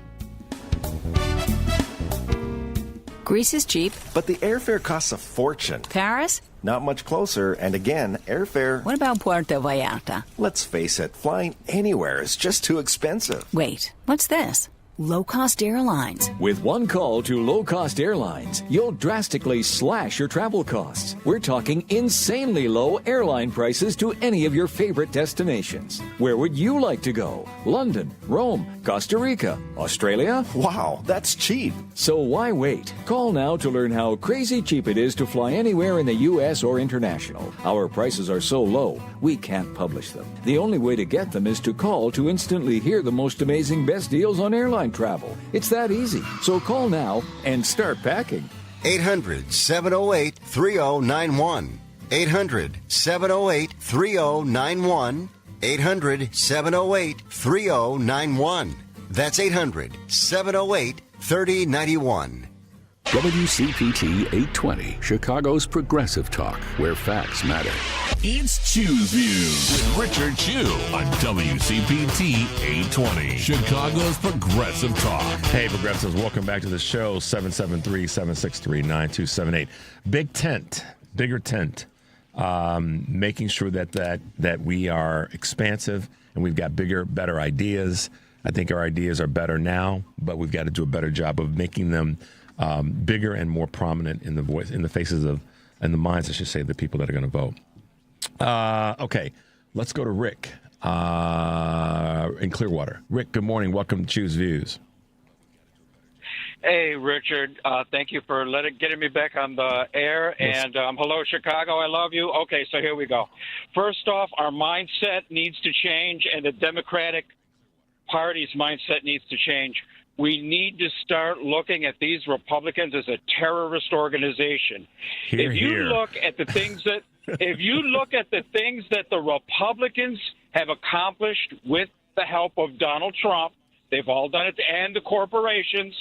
Greece is cheap. But the airfare costs a fortune. Paris? Not much closer, and again, airfare... What about Puerto Vallarta? Let's face it, flying anywhere is just too expensive. Wait, what's this? Low-cost airlines. With one call to low-cost airlines, you'll drastically slash your travel costs. We're talking insanely low airline prices to any of your favorite destinations. Where would you like to go? London, Rome, Costa Rica, Australia? Wow, that's cheap. So why wait? Call now to learn how crazy cheap it is to fly anywhere in the U.S. or international. Our prices are so low, we can't publish them. The only way to get them is to call to instantly hear the most amazing best deals on airline travel. It's that easy. So call now and start packing. 800-708-3091. 800-708-3091. 800-708-3091. That's 800-708-3091. WCPT 820, Chicago's progressive talk, where facts matter. It's Choose Views with Richard Chew on WCPT 820, Chicago's progressive talk. Hey, progressives, welcome back to the show, 773-763-9278. Bigger tent, making sure that we are expansive and we've got bigger, better ideas. I think our ideas are better now, but we've got to do a better job of making them bigger and more prominent in the faces of, and the minds, I should say, of the people that are going to vote. Okay, let's go to Rick in Clearwater. Rick, good morning. Welcome to Choose Views. Hey, Richard. Thank you for getting me back on the air. And hello, Chicago. I love you. Okay, so here we go. First off, our mindset needs to change, and the Democratic Party's mindset needs to change. We need to start looking at these Republicans as a terrorist organization. If you look at the things that the Republicans have accomplished with the help of Donald Trump, they've all done it, and the corporations,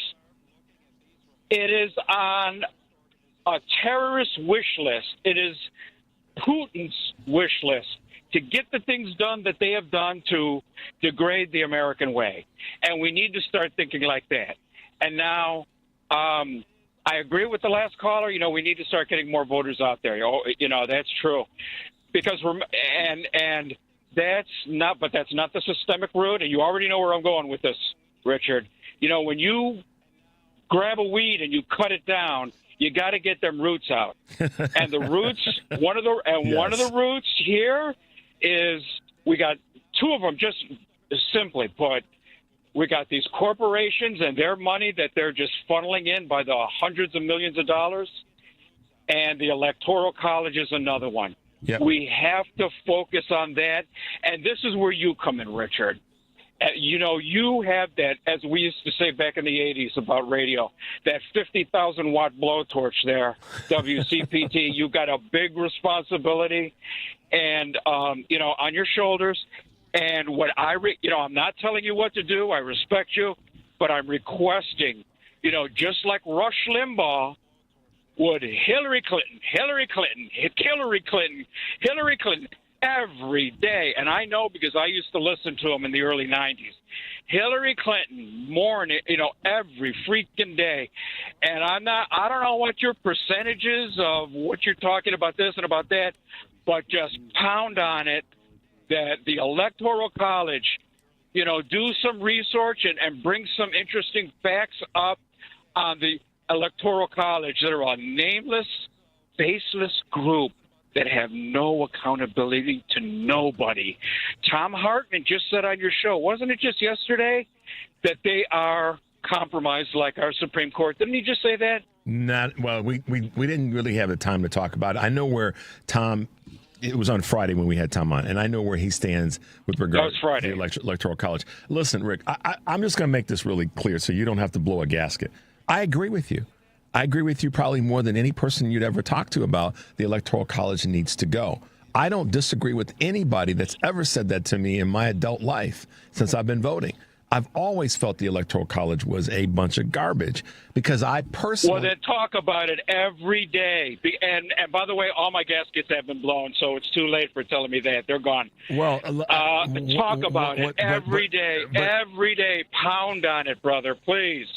it is on a terrorist wish list. It is Putin's wish list to get the things done that they have done to degrade the American way. And we need to start thinking like that. And now, I agree with the last caller. We need to start getting more voters out there. That's true. Because that's not the systemic route. And you already know where I'm going with this, Richard. When you grab a weed and you cut it down, you got to get them roots out. And the roots, one of the roots here is, we got two of them, just simply put. We got these corporations and their money that they're just funneling in by the hundreds of millions of dollars, and the Electoral College is another one. Yep. We have to focus on that, and this is where you come in, Richard. You have that, as we used to say back in the 80s about radio, that 50,000-watt blowtorch there, WCPT. You've got a big responsibility and, on your shoulders. And what I'm not telling you what to do. I respect you, but I'm requesting, just like Rush Limbaugh would Hillary Clinton every day. And I know because I used to listen to him in the early 90s. Hillary Clinton morning, every freaking day. And I don't know what your percentages of what you're talking about this and about that, but just pound on it that the Electoral College, do some research and bring some interesting facts up on the Electoral College. They're a nameless, faceless group that have no accountability to nobody. Tom Hartman just said on your show, wasn't it just yesterday, that they are compromised like our Supreme Court? Didn't he just say that? We didn't really have the time to talk about it. I know where Tom, it was on Friday when we had Tom on, and I know where he stands with regard to the Electoral College. Listen, Rick, I'm just going to make this really clear so you don't have to blow a gasket. I agree with you. I agree with you probably more than any person you'd ever talk to about the Electoral College needs to go. I don't disagree with anybody that's ever said that to me in my adult life since I've been voting. I've always felt the Electoral College was a bunch of garbage because I personally... Well, then talk about it every day. And by the way, all my gaskets have been blown, so it's too late for telling me that. They're gone. Well, talk about it every day. Every day. Pound on it, brother, please.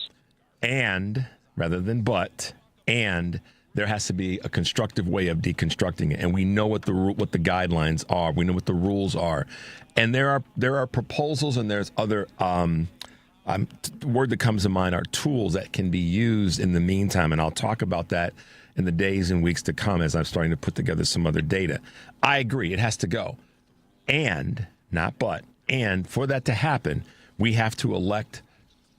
And... rather than but, and there has to be a constructive way of deconstructing it. And we know what the guidelines are. We know what the rules are. And there are proposals and there's other, the word that comes to mind are tools that can be used in the meantime. And I'll talk about that in the days and weeks to come as I'm starting to put together some other data. I agree. It has to go. And, not but, and for that to happen, we have to elect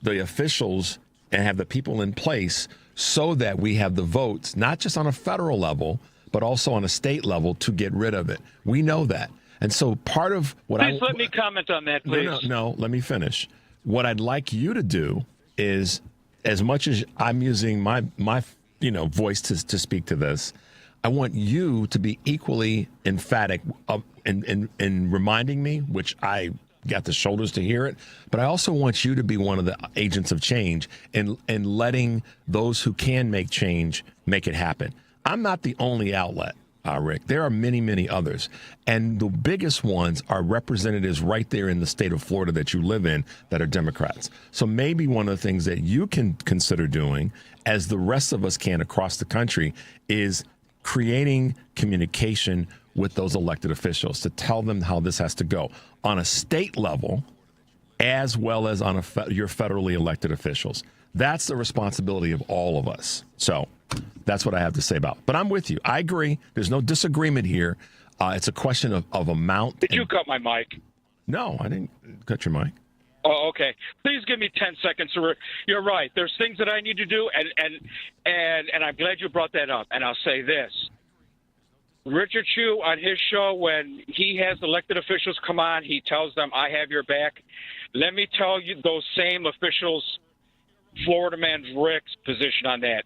the officials and have the people in place so that we have the votes, not just on a federal level, but also on a state level to get rid of it. We know that. And so part of what Please let me comment on that, please. No, let me finish. What I'd like you to do is, as much as I'm using my voice to speak to this, I want you to be equally emphatic in reminding me, which I got the shoulders to hear it, but I also want you to be one of the agents of change and letting those who can make change make it happen. I'm not the only outlet, Rick. There are many, many others. And the biggest ones are representatives right there in the state of Florida that you live in that are Democrats. So maybe one of the things that you can consider doing, as the rest of us can across the country, is creating communication with those elected officials to tell them how this has to go on a state level as well as on your federally elected officials. That's the responsibility of all of us. So that's what I have to say about it. But I'm with you. I agree. There's no disagreement here. It's a question of amount. Did you cut my mic? No, I didn't cut your mic. Oh, okay. Please give me 10 seconds. You're right. There's things that I need to do, and I'm glad you brought that up. And I'll say this. Richard Chu on his show, when he has elected officials come on, he tells them, I have your back. Let me tell you those same officials, Florida man Rick's position on that.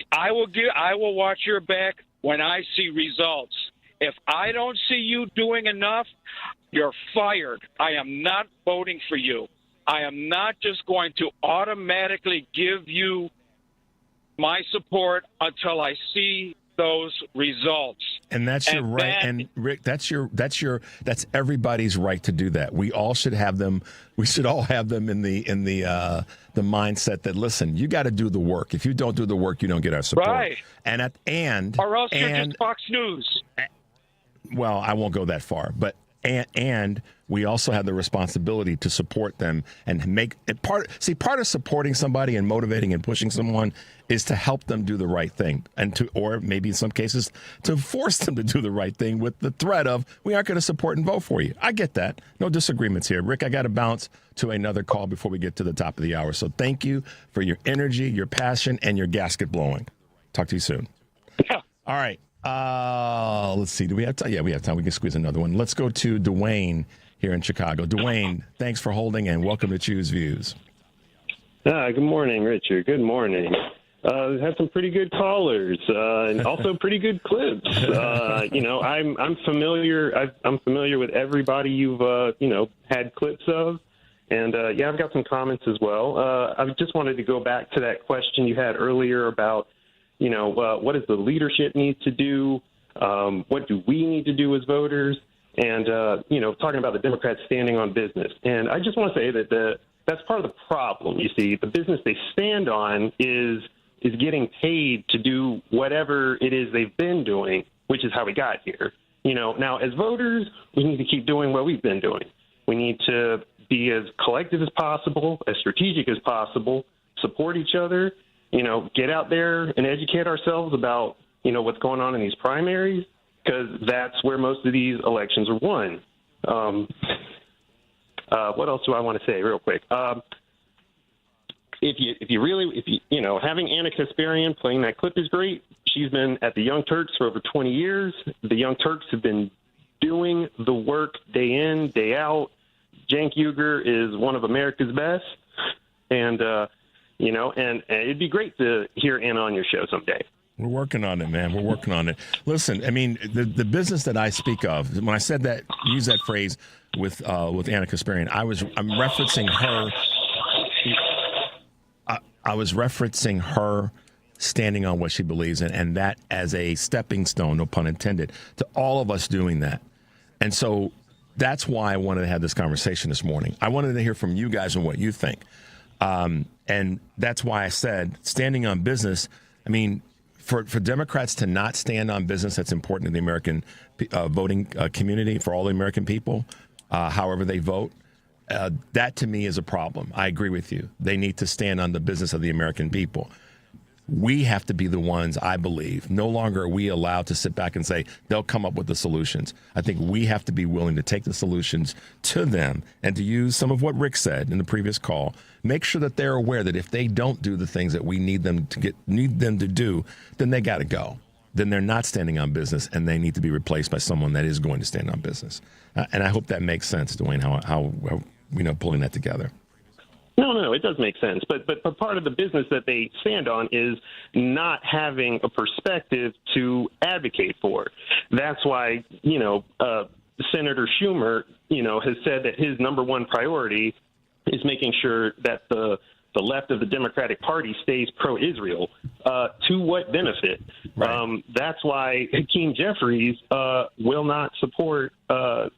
I will watch your back when I see results. If I don't see you doing enough, you're fired. I am not voting for you. I am not just going to automatically give you my support until I see those results. And that's your right. And Rick, that's everybody's right to do that. We all should have them. We should all have them in the mindset that, listen, you got to do the work. If you don't do the work, you don't get our support. Right. Or else you're just Fox News. Well, I won't go that far, but and we also have the responsibility to support them and make it part of supporting somebody and motivating and pushing someone is to help them do the right thing, or maybe in some cases to force them to do the right thing with the threat of, we aren't going to support and vote for you. I get that. No disagreements here. Rick, I got to bounce to another call before we get to the top of the hour. So thank you for your energy, your passion, and your gasket blowing. Talk to you soon. Yeah. All right. Let's see. Do we have time? Yeah, we have time. We can squeeze another one. Let's go to Dwayne here in Chicago. Dwayne, thanks for holding and welcome to Choose Views. Good morning, Richard. Good morning. Had some pretty good callers and also pretty good clips. I'm familiar. I'm familiar with everybody you've had clips of, and I've got some comments as well. I just wanted to go back to that question you had earlier about what does the leadership need to do? What do we need to do as voters? And talking about the Democrats standing on business, and I just want to say that that's part of the problem. You see, the business they stand on is getting paid to do whatever it is they've been doing, which is how we got here. Now as voters, we need to keep doing what we've been doing. We need to be as collective as possible, as strategic as possible, support each other, get out there and educate ourselves about, what's going on in these primaries, because that's where most of these elections are won. What else do I want to say real quick? If you having Anna Kasparian playing that clip is great. She's been at the Young Turks for over 20 years. The Young Turks have been doing the work day in, day out. Cenk Uygur is one of America's best. And, and it'd be great to hear Anna on your show someday. We're working on it, man. We're working on it. Listen, I mean, the business that I speak of, when I said that, use that phrase with Anna Kasparian, I'm referencing her. I was referencing her standing on what she believes in, and that as a stepping stone, no pun intended, to all of us doing that. And so that's why I wanted to have this conversation this morning. I wanted to hear from you guys on what you think. And that's why I said standing on business. I mean, for Democrats to not stand on business that's important to the American voting community, for all the American people, however they vote, that to me is a problem. I agree with you. They need to stand on the business of the American people. We have to be the ones, I believe. No longer are we allowed to sit back and say they'll come up with the solutions. I think we have to be willing to take the solutions to them and to use some of what Rick said in the previous call. Make sure that they're aware that if they don't do the things that we need them to do, then they got to go. Then they're not standing on business, and they need to be replaced by someone that is going to stand on business. And I hope that makes sense, Dwayne, how pulling that together. No, it does make sense. But part of the business that they stand on is not having a perspective to advocate for. That's why, Senator Schumer, has said that his number one priority is making sure that the left of the Democratic Party stays pro-Israel. To what benefit? Right. That's why Hakeem Jeffries will not support the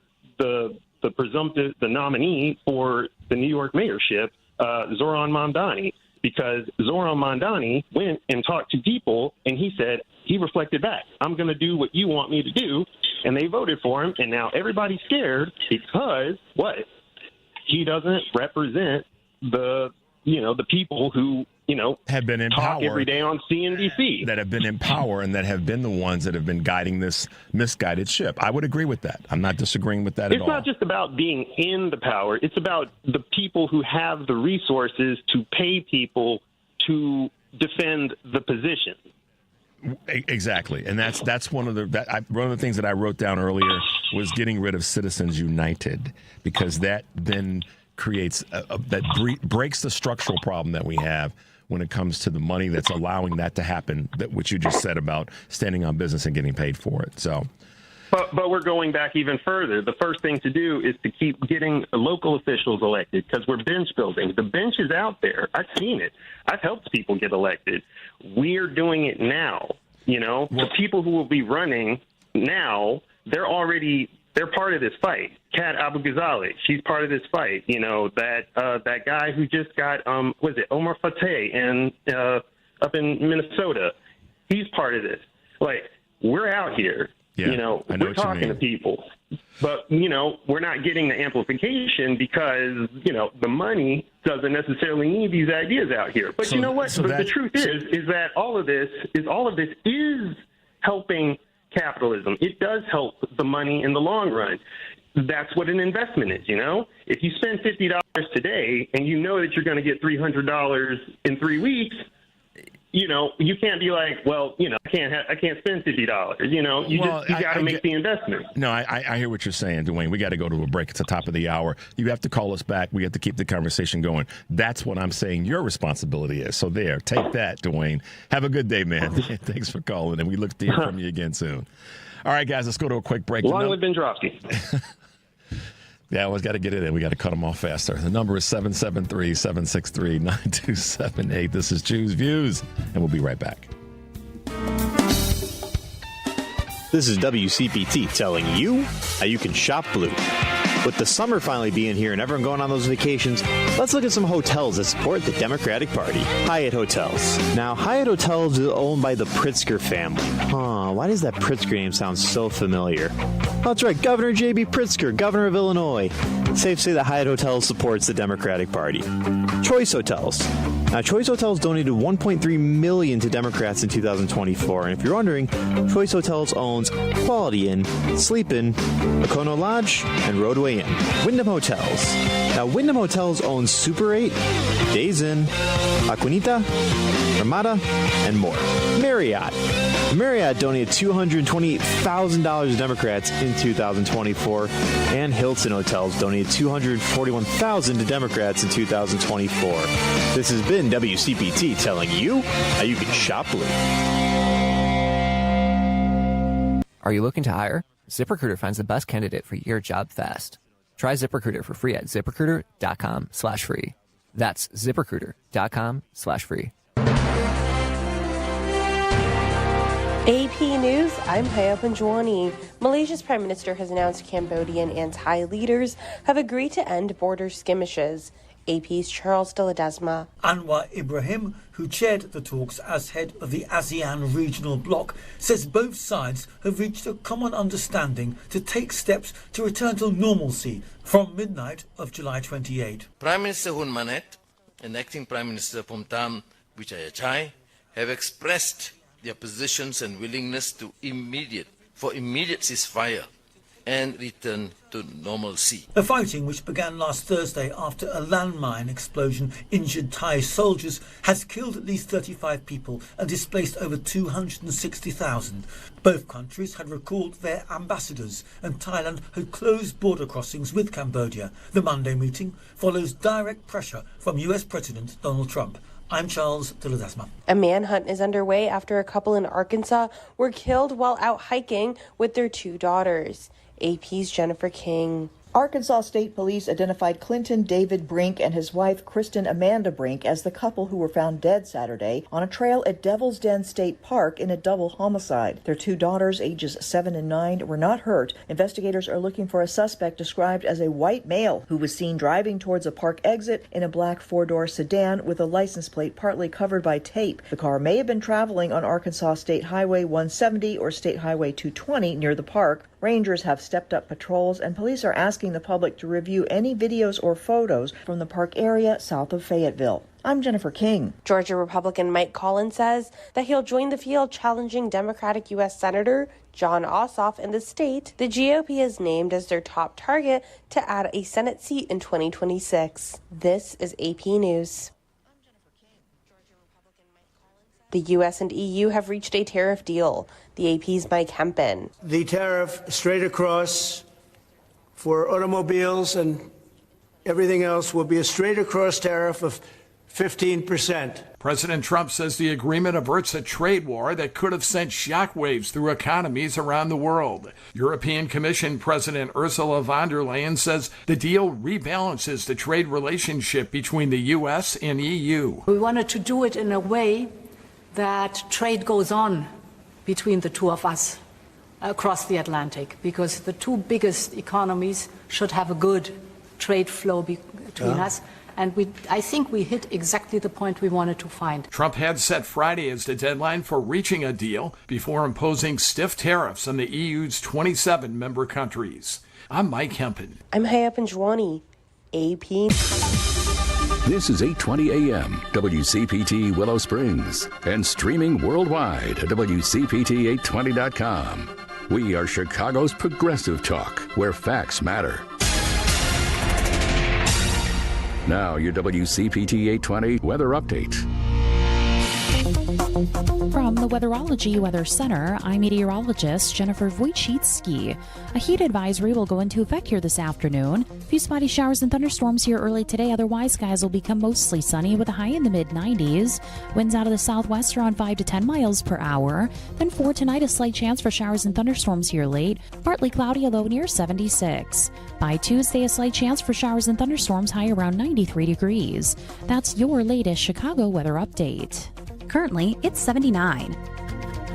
nominee for the New York mayorship, Zohran Mamdani, because Zohran Mamdani went and talked to people, and he reflected back, I'm going to do what you want me to do, and they voted for him, and now everybody's scared because, what? He doesn't represent the people who, have been in talk power every day on CNBC. That have been in power and that have been the ones that have been guiding this misguided ship. I would agree with that. I'm not disagreeing with that at all. It's not just about being in the power. It's about the people who have the resources to pay people to defend the position. Exactly, and that's one of the things that I wrote down earlier was getting rid of Citizens United, because that then creates breaks the structural problem that we have when it comes to the money that's allowing that to happen, that which you just said about standing on business and getting paid for it. So, but we're going back even further. The first thing to do is to keep getting local officials elected, because we're bench building. The bench is out there. I've seen it. I've helped people get elected. We're doing it now. The people who will be running now, they're part of this fight. Kat Abu Ghazali, she's part of this fight. That guy who just got Omar Fateh and up in Minnesota, he's part of this. Like, we're out here. Yeah, we're talking to people, but we're not getting the amplification because the money doesn't necessarily need these ideas out here. But the truth is that all of this is helping capitalism. It does help the money in the long run. That's what an investment is. If you spend $50 today and you know that you're going to get $300 in 3 weeks, you can't be like, well, I can't spend $50. You got to make the investment. No, I hear what you're saying, Dwayne. We got to go to a break. It's the top of the hour. You have to call us back. We have to keep the conversation going. That's what I'm saying your responsibility is. So there, take that, Dwayne. Have a good day, man. Thanks for calling, and we look to hear from you again soon. All right, guys, let's go to a quick break. Long live Bendrovsky. Yeah, we got to get it in. We got to cut them off faster. The number is 773-763-9278. This is Choose Views, and we'll be right back. This is WCPT telling you how you can shop blue. With the summer finally being here and everyone going on those vacations, let's look at some hotels that support the Democratic Party. Hyatt Hotels. Now, Hyatt Hotels is owned by the Pritzker family. Why does that Pritzker name sound so familiar? That's right, Governor J.B. Pritzker, governor of Illinois. It's safe to say that Hyatt Hotels supports the Democratic Party. Choice Hotels. Now, Choice Hotels donated $1.3 million to Democrats in 2024. And if you're wondering, Choice Hotels owns Quality Inn, Sleep Inn, Lacono Lodge, and Roadway Inn. Wyndham Hotels. Now, Wyndham Hotels owns Super 8, Days Inn, La Quinita, Ramada, and more. Marriott. Marriott donated $228,000 to Democrats in 2024, and Hilton Hotels donated $241,000 to Democrats in 2024. This has been WCPT telling you how you can shop blue. Are you looking to hire? ZipRecruiter finds the best candidate for your job fast. Try ZipRecruiter for free at ZipRecruiter.com/free. That's ZipRecruiter.com/free. AP News, I'm Haya Panjwani. Malaysia's Prime Minister has announced Cambodian and Thai leaders have agreed to end border skirmishes. AP's Charles de Ledesma. Anwar Ibrahim, who chaired the talks as head of the ASEAN regional bloc, says both sides have reached a common understanding to take steps to return to normalcy from midnight of July 28. Prime Minister Hun Manet and Acting Prime Minister Phumtham Vichayachai have expressed their positions and willingness to immediate ceasefire and return to normalcy. The fighting, which began last Thursday after a landmine explosion injured Thai soldiers, has killed at least 35 people and displaced over 260,000. Both countries had recalled their ambassadors, and Thailand had closed border crossings with Cambodia. The Monday meeting follows direct pressure from US President Donald Trump. I'm Charles de Ledesma. A manhunt is underway after a couple in Arkansas were killed while out hiking with their 2 daughters. AP's Jennifer King. Arkansas State Police identified Clinton David Brink and his wife Kristen Amanda Brink as the couple who were found dead Saturday on a trail at Devil's Den State Park in a double homicide. Their two daughters, ages 7 and 9, were not hurt. Investigators are looking for a suspect described as a white male who was seen driving towards a park exit in a black four-door sedan with a license plate partly covered by tape. The car may have been traveling on Arkansas State Highway 170 or State Highway 220 near the park. Rangers have stepped up patrols, and police are asking the public to review any videos or photos from the park area south of Fayetteville. I'm Jennifer King. Georgia Republican Mike Collins says that he'll join the field challenging Democratic U.S. Senator John Ossoff in the state the GOP has named as their top target to add a Senate seat in 2026. This is AP News. The U.S. and EU have reached a tariff deal. The AP's Mike Hempen. The tariff straight across for automobiles and everything else will be a straight across tariff of 15%. President Trump says the agreement averts a trade war that could have sent shockwaves through economies around the world. European Commission President Ursula von der Leyen says the deal rebalances the trade relationship between the U.S. and EU. We wanted to do it in a way that trade goes on between the two of us across the Atlantic, because the two biggest economies should have a good trade flow between us. And I think we hit exactly the point we wanted to find. Trump had set Friday as the deadline for reaching a deal before imposing stiff tariffs on the EU's 27 member countries. I'm Mike Hempen. I'm Haya Panjwani, AP. This is 820 AM, WCPT Willow Springs, and streaming worldwide at WCPT820.com. We are Chicago's progressive talk, where facts matter. Now, your WCPT 820 weather update. From the Weatherology Weather Center, I'm meteorologist Jennifer Wojcicki. A heat advisory will go into effect here this afternoon. A few spotty showers and thunderstorms here early today. Otherwise, skies will become mostly sunny with a high in the mid-90s. Winds out of the southwest around 5 to 10 miles per hour. Then for tonight, a slight chance for showers and thunderstorms here late. Partly cloudy, a low near 76. By Tuesday, a slight chance for showers and thunderstorms, high around 93 degrees. That's your latest Chicago weather update. Currently, it's 79.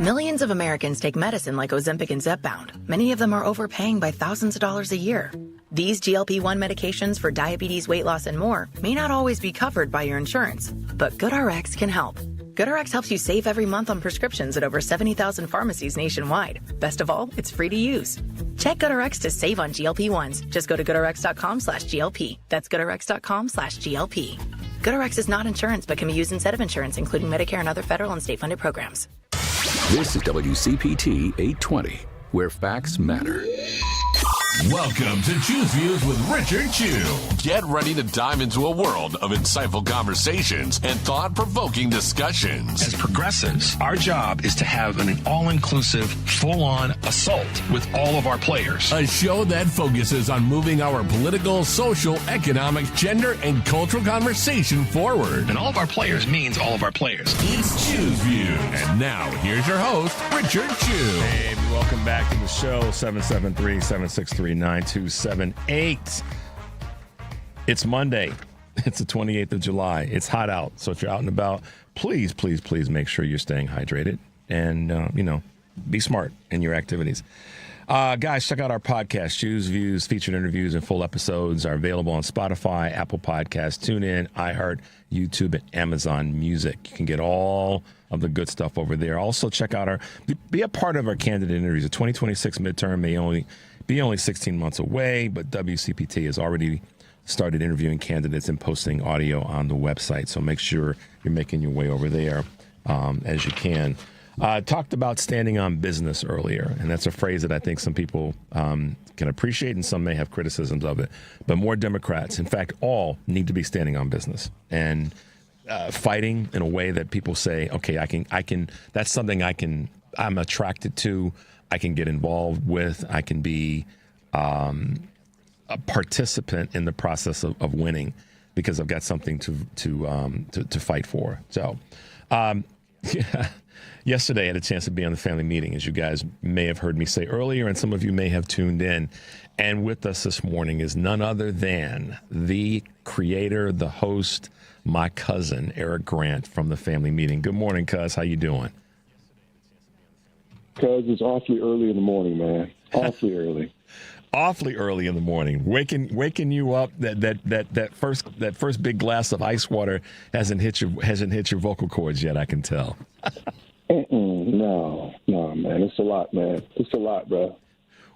Millions of Americans take medicine like Ozempic and Zepbound. Many of them are overpaying by thousands of dollars a year. These GLP-1 medications for diabetes, weight loss, and more may not always be covered by your insurance, but GoodRx can help. GoodRx helps you save every month on prescriptions at over 70,000 pharmacies nationwide. Best of all, it's free to use. Check GoodRx to save on GLP-1s. Just go to GoodRx.com/GLP. That's GoodRx.com/GLP. GoodRx is not insurance, but can be used instead of insurance, including Medicare and other federal and state-funded programs. This is WCPT 820, where facts matter. Welcome to Choose Views with Richard Chew. Get ready to dive into a world of insightful conversations and thought-provoking discussions. As progressives, our job is to have an all-inclusive, full-on assault with all of our players. A show that focuses on moving our political, social, economic, gender, and cultural conversation forward. And all of our players means all of our players. It's Choose Views. And now, here's your host, Richard Chew. Hey, welcome back to the show, 773-763-9278. It's Monday. It's the 28th of July. It's hot out. So if you're out and about, please, please, please make sure you're staying hydrated and, be smart in your activities. Guys, check out our podcast. Choose Views, featured interviews, and full episodes are available on Spotify, Apple Podcasts, TuneIn, iHeart, YouTube, and Amazon Music. You can get all of the good stuff over there. Also, check out be a part of our candidate interviews. The 2026 midterm may only 16 months away, but WCPT has already started interviewing candidates and posting audio on the website. So make sure you're making your way over there as you can. Talked about standing on business earlier, and that's a phrase that I think some people can appreciate and some may have criticisms of it. But more Democrats, in fact, all need to be standing on business and fighting in a way that people say, okay, I can. That's something I'm attracted to. I can get involved with. I can be a participant in the process of winning because I've got something to fight for. So. Yeah. Yesterday, I had a chance to be on the family meeting, as you guys may have heard me say earlier, and some of you may have tuned in. And with us this morning is none other than the creator, the host, my cousin, Eric Grant from the family meeting. Good morning, cuz. How you doing? Cuz it's awfully early in the morning, man. Awfully early. Awfully early in the morning, waking you up. That first big glass of ice water hasn't hit your vocal cords yet. I can tell. No, man. It's a lot, man. It's a lot, bro.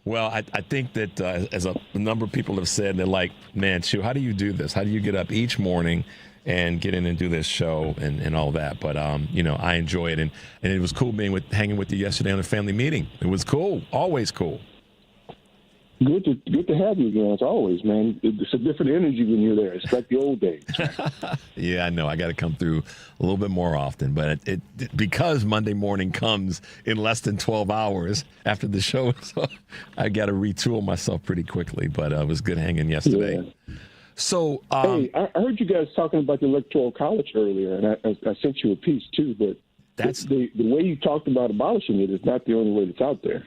Well, I think that as a number of people have said, they're like, man, Chew, how do you do this? How do you get up each morning and get in and do this show and all that? But, I enjoy it. And it was cool hanging with you yesterday on the family meeting. It was cool. Always cool. Good to have you again, as always, man. It's a different energy when you're there. It's like the old days. Yeah, I know. I got to come through a little bit more often. But it because Monday morning comes in less than 12 hours after the show, so I got to retool myself pretty quickly. But it was good hanging yesterday. Yeah. So, hey, I heard you guys talking about the Electoral College earlier, and I sent you a piece, too. But that's the way you talked about abolishing it is not the only way that's out there.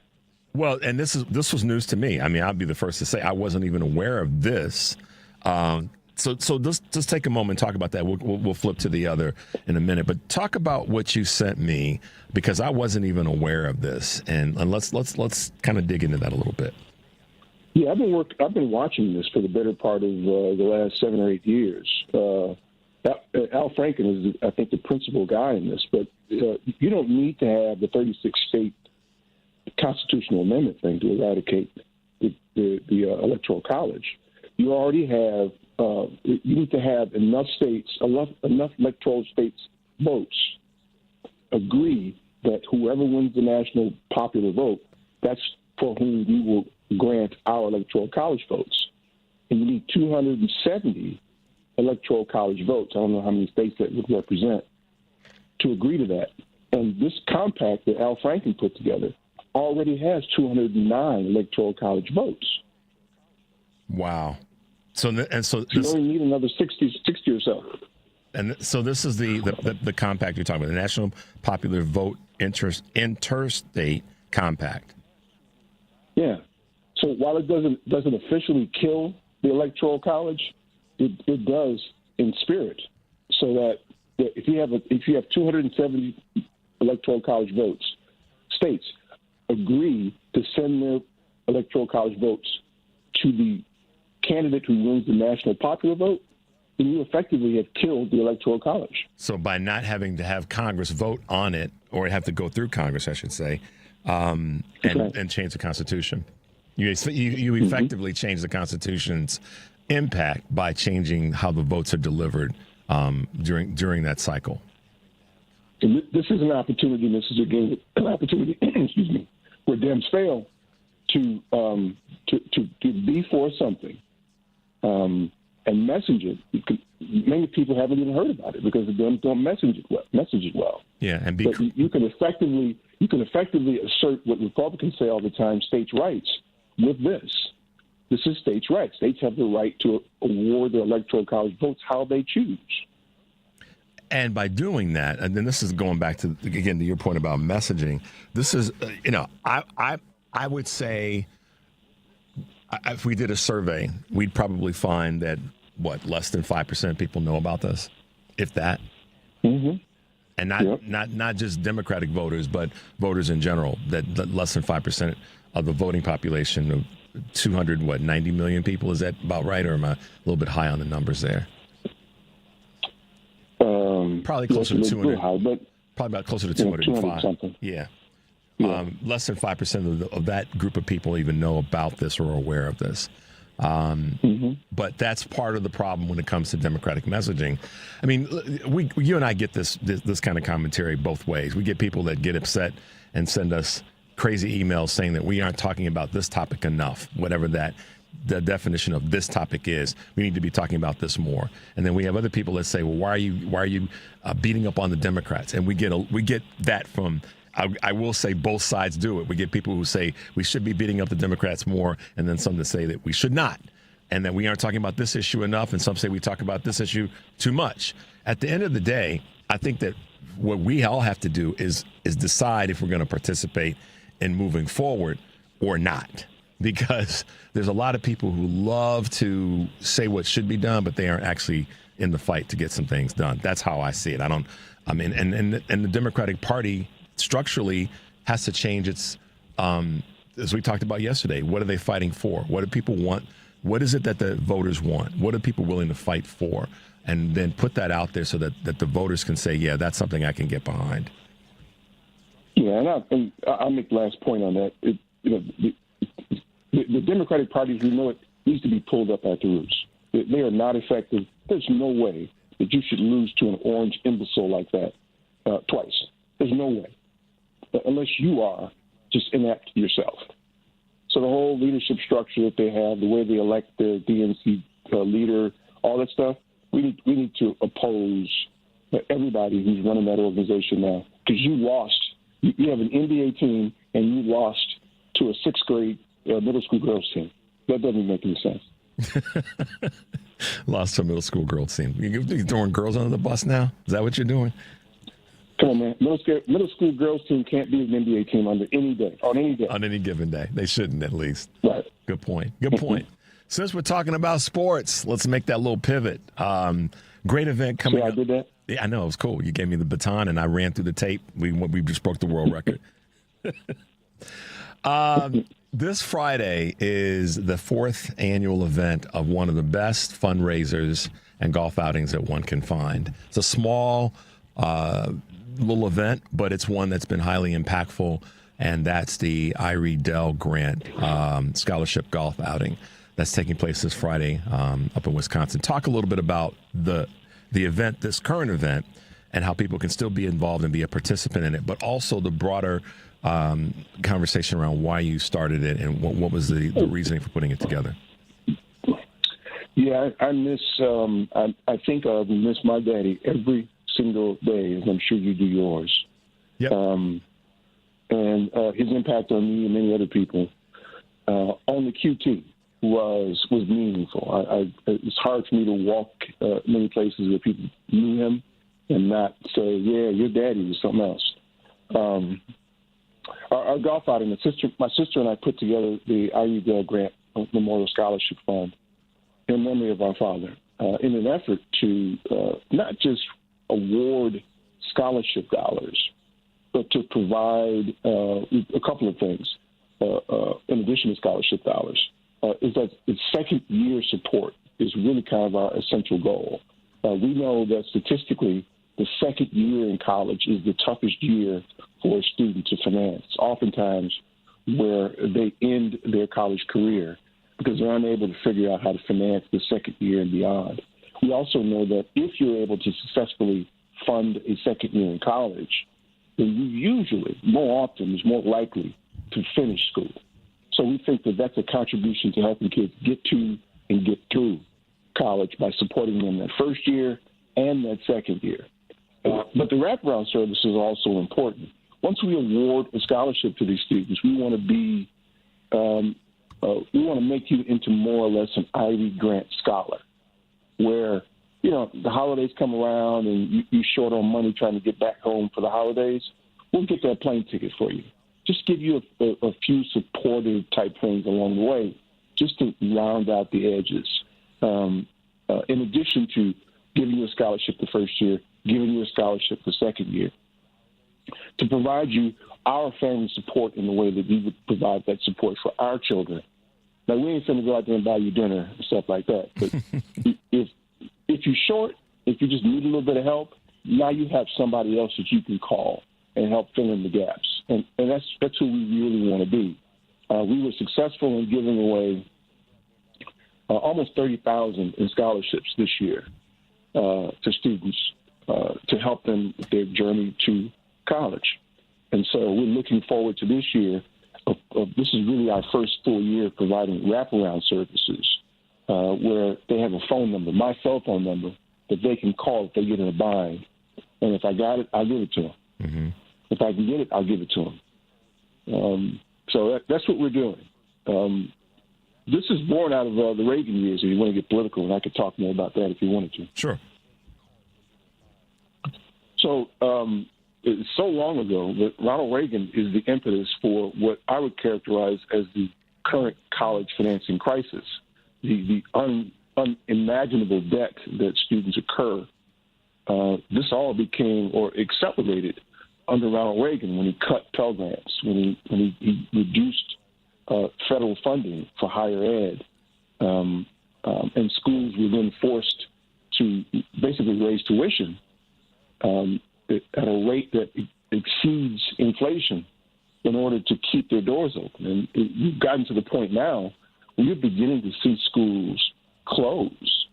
Well, and this was news to me. I mean, I'll be the first to say I wasn't even aware of this. So just take a moment and talk about that. We'll flip to the other in a minute. But talk about what you sent me, because I wasn't even aware of this. And let's kind of dig into that a little bit. Yeah, I've been watching this for the better part of the last 7 or 8 years. Al Franken is, I think, the principal guy in this. But you don't need to have the 36-state constitutional amendment thing to eradicate the Electoral College. You already have. You need to have enough electoral states votes agree that whoever wins the national popular vote, that's for whom we will grant our Electoral College votes. And you need 270 Electoral College votes. I don't know how many states that would represent to agree to that. And this compact that Al Franken put together already has 209 Electoral College votes. Wow. So you only need another 60 or so. And so this is the compact you're talking about, the National Popular Vote Interstate Compact. Yeah. So while it doesn't officially kill the Electoral College, it does in spirit. So that if you have 270 Electoral College votes, states agree to send their Electoral College votes to the candidate who wins the national popular vote, then you effectively have killed the Electoral College. So by not having to have Congress vote on it, or have to go through Congress, I should say, and change the Constitution, you effectively change the Constitution's impact by changing how the votes are delivered during that cycle. And this is an opportunity, and this is an opportunity, excuse me, where Dems fail to be for something and message it. Many people haven't even heard about it because the Dems don't message it well. Yeah, and but you can effectively assert what Republicans say all the time: states' rights. With this is states' rights. States have the right to award their Electoral College votes how they choose. And by doing that, and then this is going back to your point about messaging. This is, I would say, if we did a survey, we'd probably find that less than 5% of people know about this, if that. Mm-hmm. And not just Democratic voters, but voters in general. That less than 5% of the voting population of 90 million people. Is that about right, or am I a little bit high on the numbers there? Probably closer to 200. High, but probably about closer to 205. Something. Yeah. Less than 5% of that group of people even know about this or are aware of this. But that's part of the problem when it comes to Democratic messaging. I mean, you and I get this kind of commentary both ways. We get people that get upset and send us crazy emails saying that we aren't talking about this topic enough, whatever the definition of this topic is. We need to be talking about this more. And then we have other people that say, well, why are you beating up on the Democrats? And we get that from, I will say, both sides do it. We get people who say we should be beating up the Democrats more, and then some that say that we should not, and that we aren't talking about this issue enough, and some say we talk about this issue too much. At the end of the day, I think that what we all have to do is decide if we're going to participate in moving forward or not. Because there's a lot of people who love to say what should be done, but they aren't actually in the fight to get some things done. That's how I see it. And the Democratic Party structurally has to change its, as we talked about yesterday, what are they fighting for? What do people want? What is it that the voters want? What are people willing to fight for? And then put that out there so that the voters can say, yeah, that's something I can get behind. Yeah, and I'll make the last point on that. The Democratic Party, we know it, needs to be pulled up at the roots. They are not effective. There's no way that you should lose to an orange imbecile like that twice. There's no way. Unless you are just inept yourself. So the whole leadership structure that they have, the way they elect their DNC leader, all that stuff, we need to oppose everybody who's running that organization now. Because you lost. You have an NBA team, and you lost to a sixth grade middle school girls team. That doesn't make any sense. Lost to a middle school girls team. You're throwing girls under the bus now? Is that what you're doing? Come on, man. Middle school girls team can't be an NBA team on any day. On any given day. They shouldn't, at least. Right. Good point. Good point. Since we're talking about sports, let's make that little pivot. Great event coming up. I did that? Yeah, I know. It was cool. You gave me the baton, and I ran through the tape. We just broke the world record. This Friday is the 4th annual event of one of the best fundraisers and golf outings that one can find. It's a small little event, but it's one that's been highly impactful, and that's the Irie Dell Grant Scholarship Golf Outing that's taking place this Friday up in Wisconsin. Talk a little bit about the event, this current event, and how people can still be involved and be a participant in it, but also the broader conversation around why you started it and what was the reasoning for putting it together. Yeah, I miss. I think I miss my daddy every single day, as I'm sure you do yours. Yep. And his impact on me and many other people on the QT was meaningful. It's hard for me to walk many places where people knew him and not say, "Yeah, your daddy was something else." Our golf outing, my sister and I put together the Irie Dell Grant Memorial Scholarship Fund in memory of our father, in an effort to not just award scholarship dollars, but to provide a couple of things in addition to scholarship dollars. Is that the second year support is really kind of our essential goal. We know that statistically, the second year in college is the toughest year for a student to finance, oftentimes where they end their college career because they're unable to figure out how to finance the second year and beyond. We also know that if you're able to successfully fund a second year in college, then you usually, more often, is more likely to finish school. So we think that that's a contribution to helping kids get to and get through college by supporting them that first year and that second year. But the wraparound services are also important. Once we award a scholarship to these students, we want to make you into more or less an Irie Grant scholar, where the holidays come around and you're short on money trying to get back home for the holidays. We'll get that plane ticket for you. Just give you a few supportive type things along the way, just to round out the edges. In addition to giving you a scholarship the first year, giving you a scholarship the second year, to provide you our family support in the way that we would provide that support for our children. Now, we ain't finna go out there and buy you dinner and stuff like that. But if you're short, if you just need a little bit of help, now you have somebody else that you can call and help fill in the gaps. And that's who we really want to be. We were successful in giving away almost $30,000 in scholarships this year to students to help them with their journey to college. And so we're looking forward to this year. This is really our first full year providing wraparound services where they have a phone number, my cell phone number, that they can call if they get in a bind. And if I got it, I'll give it to them. Mm-hmm. If I can get it, I'll give it to them. So that's what we're doing. This is born out of the Reagan years, if you want to get political, and I could talk more about that if you wanted to. Sure. So it's so long ago that Ronald Reagan is the impetus for what I would characterize as the current college financing crisis, the unimaginable debt that students incur. This all became or accelerated under Ronald Reagan when he cut Pell Grants, when he reduced federal funding for higher ed, and schools were then forced to basically raise tuition at a rate that exceeds inflation in order to keep their doors open. And you've gotten to the point now where you're beginning to see schools close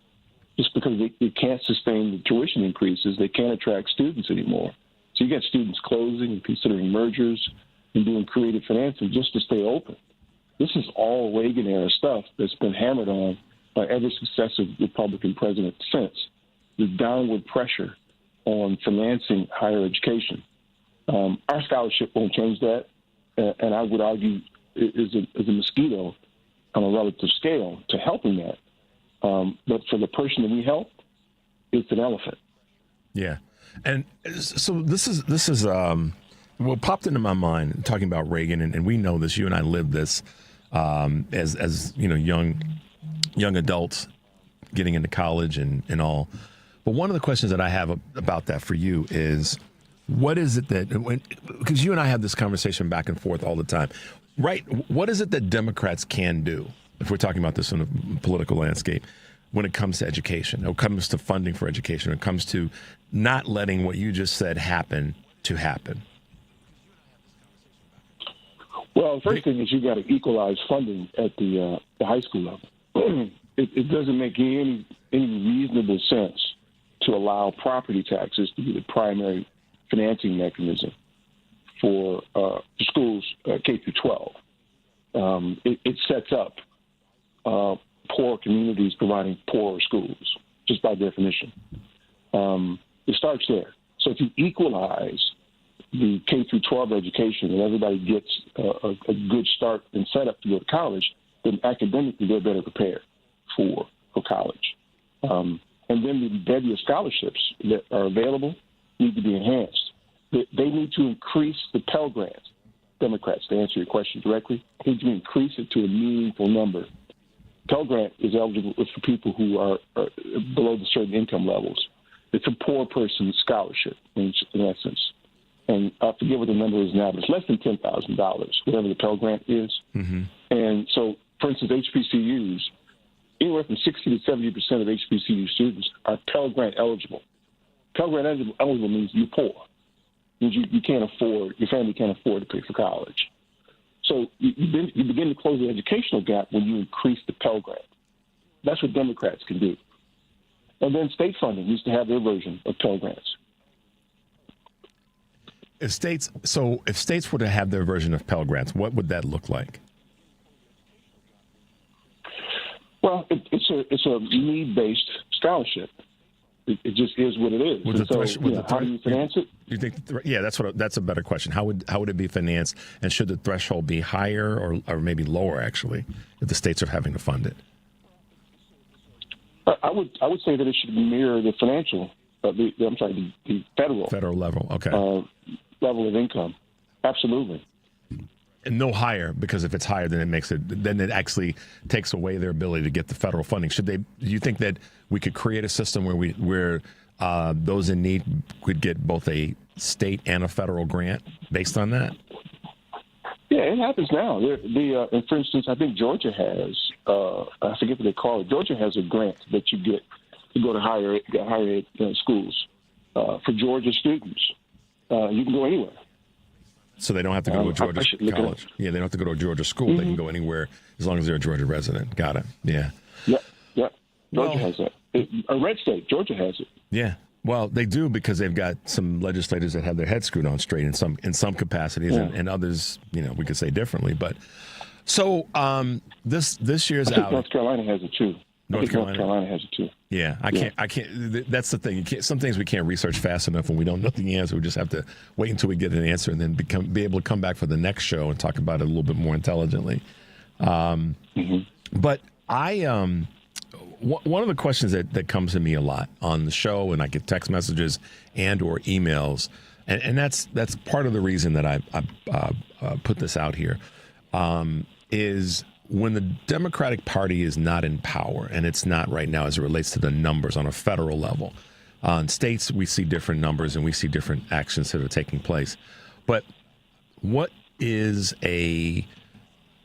just because they can't sustain the tuition increases. They can't attract students anymore. So you got students closing and considering mergers and doing creative financing just to stay open. This is all Reagan-era stuff that's been hammered on by every successive Republican president since. The downward pressure on financing higher education. Our scholarship won't change that, and I would argue is a mosquito on a relative scale to helping that. But for the person that we help, it's an elephant. Yeah. And so this is what popped into my mind talking about Reagan, and we know this. You and I lived this as young adults getting into college and all. But one of the questions that I have about that for you is, what is it because you and I have this conversation back and forth all the time, right? What is it that Democrats can do, if we're talking about this in a political landscape, when it comes to education, when it comes to funding for education, when it comes to not letting what you just said happen to happen? Well, the first thing is you got to equalize funding at the high school level. It doesn't make any reasonable sense to allow property taxes to be the primary financing mechanism for schools K through 12. It sets up poor communities providing poorer schools, just by definition. It starts there. So if you equalize the K through 12 education and everybody gets a good start and setup to go to college, then academically they're better prepared for college. And then the bevy of scholarships that are available need to be enhanced. They need to increase the Pell Grants. Democrats, to answer your question directly, need to increase it to a meaningful number. Pell Grant is eligible for people who are below the certain income levels. It's a poor person's scholarship, in essence. And I forget what the number is now, but it's less than $10,000, whatever the Pell Grant is. Mm-hmm. And so, for instance, HBCUs, anywhere from 60 to 70% of HBCU students are Pell Grant eligible. Pell Grant eligible means you're poor. It means you can't afford, your family can't afford to pay for college. So you begin to close the educational gap when you increase the Pell Grant. That's what Democrats can do. And then state funding needs to have their version of Pell Grants. If states were to have their version of Pell Grants, what would that look like? Well, it's a need-based scholarship. It just is what it is. How do you finance it? You think? That's a better question. How would it be financed, and should the threshold be higher or maybe lower, actually, if the states are having to fund it? I would say that it should mirror the financial. The federal level. Okay. Level of income. Absolutely. And no higher, because if it's higher, then it actually takes away their ability to get the federal funding. Do you think that we could create a system where those in need could get both a state and a federal grant based on that? Yeah, it happens now. And for instance, I think Georgia has, I forget what they call it. Georgia has a grant that you get to go to higher ed schools. For Georgia students, you can go anywhere. So they don't have to go to a Georgia college. Yeah, they don't have to go to a Georgia school. Mm-hmm. They can go anywhere as long as they're a Georgia resident. Got it. Yeah. Yeah. Georgia has that. A red state, Georgia has it. Yeah. Well, they do, because they've got some legislators that have their heads screwed on straight in some capacities, and others, we could say differently. But so this year's out. North Carolina has it too. North Carolina has it too. Yeah, I can't. That's the thing. Some things we can't research fast enough when we don't know the answer. We just have to wait until we get an answer, and then be able to come back for the next show and talk about it a little bit more intelligently. But one of the questions that comes to me a lot on the show, and I get text messages and or emails, and that's part of the reason that I put this out here, is when the Democratic Party is not in power, and it's not right now as it relates to the numbers on a federal level. In states, we see different numbers and we see different actions that are taking place. But what is a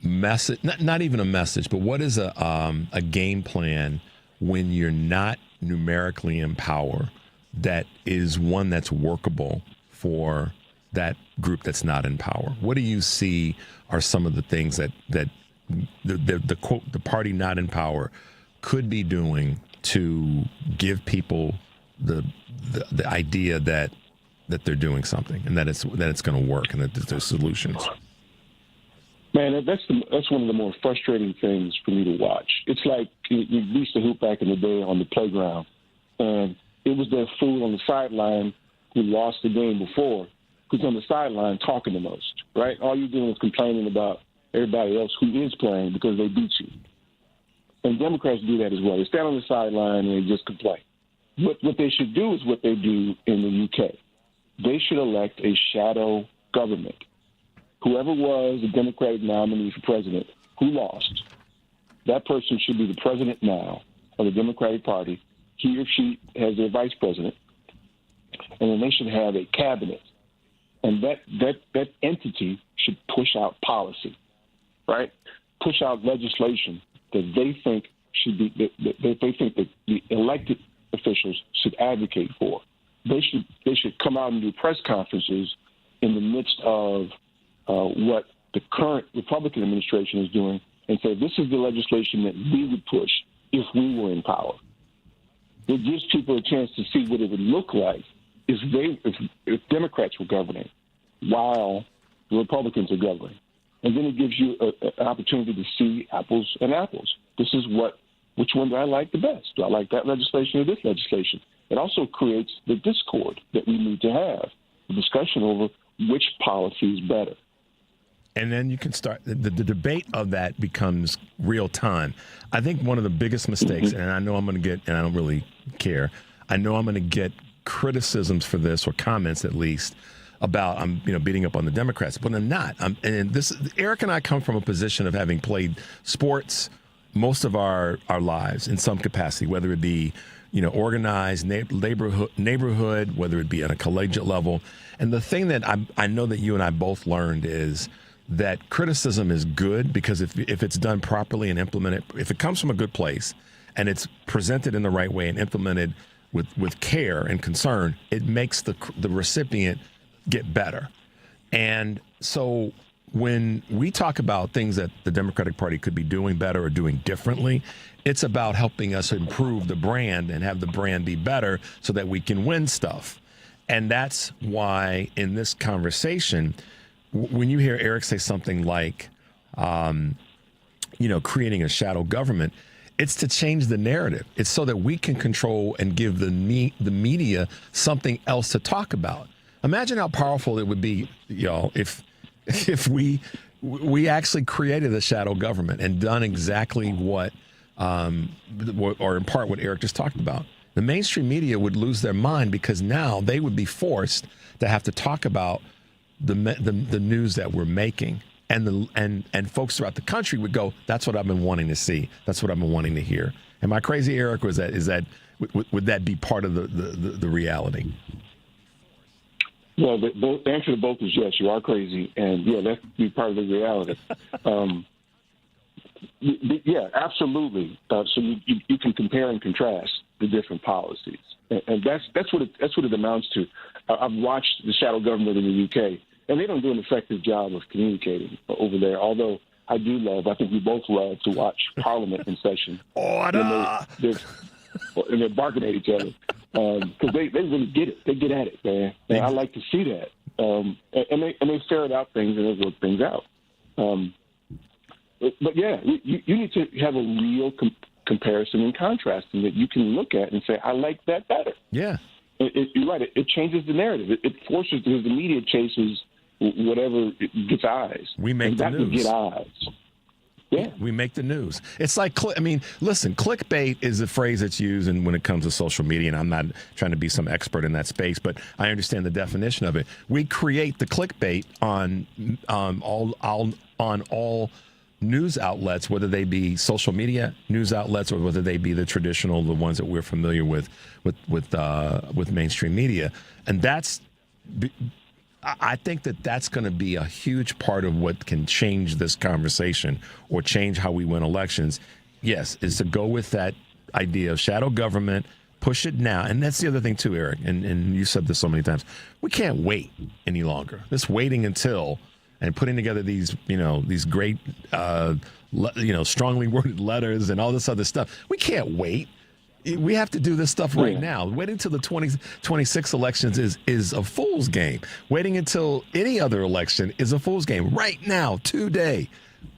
message, not even a message, but what is a game plan when you're not numerically in power that is one that's workable for that group that's not in power? What do you see are some of the things that the quote, the party not in power could be doing to give people the idea that they're doing something and that it's going to work and that there's solutions? Man, that's one of the more frustrating things for me to watch. It's like you used to hoop back in the day on the playground, and it was that fool on the sideline who lost the game before who's on the sideline talking the most, right? All you're doing is complaining about everybody else who is playing because they beat you. And Democrats do that as well. They stand on the sideline and they just complain. What they should do is what they do in the UK. They should elect a shadow government. Whoever was the Democratic nominee for president who lost, that person should be the president now of the Democratic Party. He or she has their vice president. And then they should have a cabinet. And that entity should push out policy, right? Push out legislation that they think should be that they think that the elected officials should advocate for. They should come out and do press conferences in the midst of what the current Republican administration is doing and say, this is the legislation that we would push if we were in power. It gives people a chance to see what it would look like if Democrats were governing while the Republicans are governing. And then it gives you an opportunity to see apples and apples. This is which one do I like the best? Do I like that legislation or this legislation? It also creates the discord that we need to have, the discussion over which policy is better. And then you can start, the debate of that becomes real time. I think one of the biggest mistakes, and I know I'm going to get, and I don't really care, I know I'm going to get criticisms for this, or comments at least, about I'm beating up on the Democrats, but I'm not. Eric and I come from a position of having played sports most of our lives in some capacity, whether it be organized neighborhood, whether it be at a collegiate level. And the thing that I know that you and I both learned is that criticism is good, because if it's done properly and implemented, if it comes from a good place and it's presented in the right way and implemented with care and concern, it makes the recipient get better. And so when we talk about things that the Democratic Party could be doing better or doing differently, it's about helping us improve the brand and have the brand be better so that we can win stuff. And that's why in this conversation, when you hear Eric say something like, creating a shadow government, it's to change the narrative. It's so that we can control and give the media something else to talk about. Imagine how powerful it would be, y'all, if we actually created a shadow government and done exactly what, or in part what Eric just talked about. The mainstream media would lose their mind, because now they would be forced to have to talk about the news that we're making, and folks throughout the country would go, "That's what I've been wanting to see. That's what I've been wanting to hear." Am I crazy, Eric? Or would that be part of the reality? Well, the answer to both is yes. You are crazy, and that would be part of the reality. Yeah, absolutely. So you can compare and contrast the different policies, and that's what it amounts to. I've watched the shadow government in the UK, and they don't do an effective job of communicating over there. Although I think we both love to watch Parliament in session. Order! And they're barking at each other because they really get it. They get at it, man. And I like to see that. And they ferret out things and they work things out. But yeah, you need to have a real comparison and contrast, and that you can look at and say, I like that better. Yeah. You're right. It changes the narrative. It forces, because the media chases whatever gets eyes. We make the news. Get eyes. Yeah. We make the news. It's like, listen, clickbait is a phrase that's used when it comes to social media, and I'm not trying to be some expert in that space, but I understand the definition of it. We create the clickbait on all news outlets, whether they be social media news outlets or whether they be the ones that we're familiar with mainstream media, and I think that's going to be a huge part of what can change this conversation or change how we win elections. Yes, is to go with that idea of shadow government, push it now. And that's the other thing too, Eric, and you said this so many times. We can't wait any longer. This waiting until and putting together these great, strongly worded letters and all this other stuff. We can't wait. We have to do this stuff right now. Waiting until the 2026 elections is a fool's game. Waiting until any other election is a fool's game. Right now, today,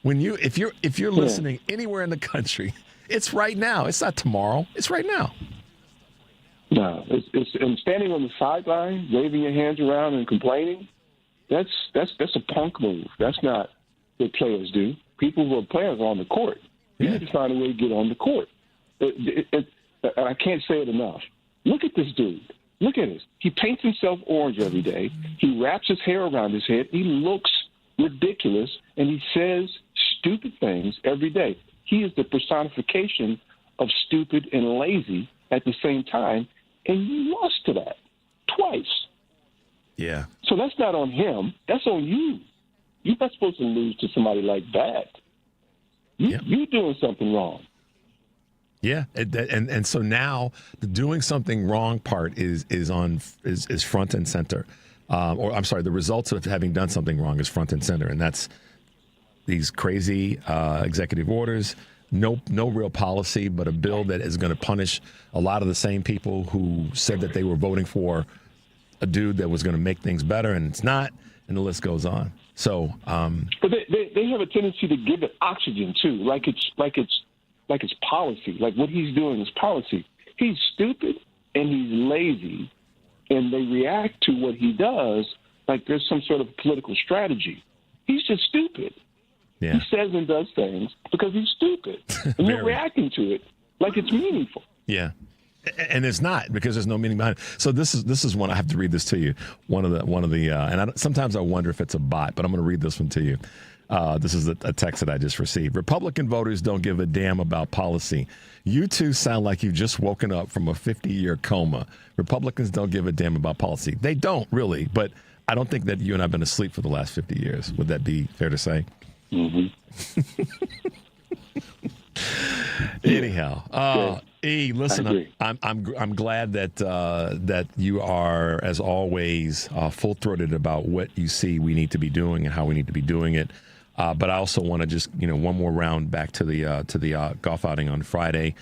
if you're listening anywhere in the country, it's right now. It's not tomorrow. It's right now. No, it's and standing on the sideline, waving your hands around and complaining. That's a punk move. That's not what players do. People who are players are on the court. You need to find a way to get on the court. I can't say it enough. Look at this dude. Look at this. He paints himself orange every day. He wraps his hair around his head. He looks ridiculous, and he says stupid things every day. He is the personification of stupid and lazy at the same time, and you lost to that twice. Yeah. So that's not on him. That's on you. You're not supposed to lose to somebody like that. You're doing something wrong. Yeah, and so now the doing something wrong part is front and center, or I'm sorry, the results of having done something wrong is front and center, and that's these crazy executive orders, no real policy, but a bill that is going to punish a lot of the same people who said that they were voting for a dude that was going to make things better, and it's not, and the list goes on. So, but they have a tendency to give it oxygen too, like it's policy. Like what he's doing is policy. He's stupid and he's lazy, and they react to what he does like there's some sort of political strategy. He's just stupid. Yeah. He says and does things because he's stupid, and you're reacting to it like it's meaningful. Yeah, and it's not, because there's no meaning behind it. So this is one. I have to read this to you. One of the and sometimes I wonder if it's a bot, but I'm going to read this one to you. This is a text that I just received. Republican voters don't give a damn about policy. You two sound like you've just woken up from a 50-year coma. Republicans don't give a damn about policy. They don't really, but I don't think that you and I have been asleep for the last 50 years. Would that be fair to say? Mm-hmm. Anyhow, listen, I'm glad that you are, as always, full-throated about what you see we need to be doing and how we need to be doing it. But I also want to just, one more round back to the golf outing on Friday.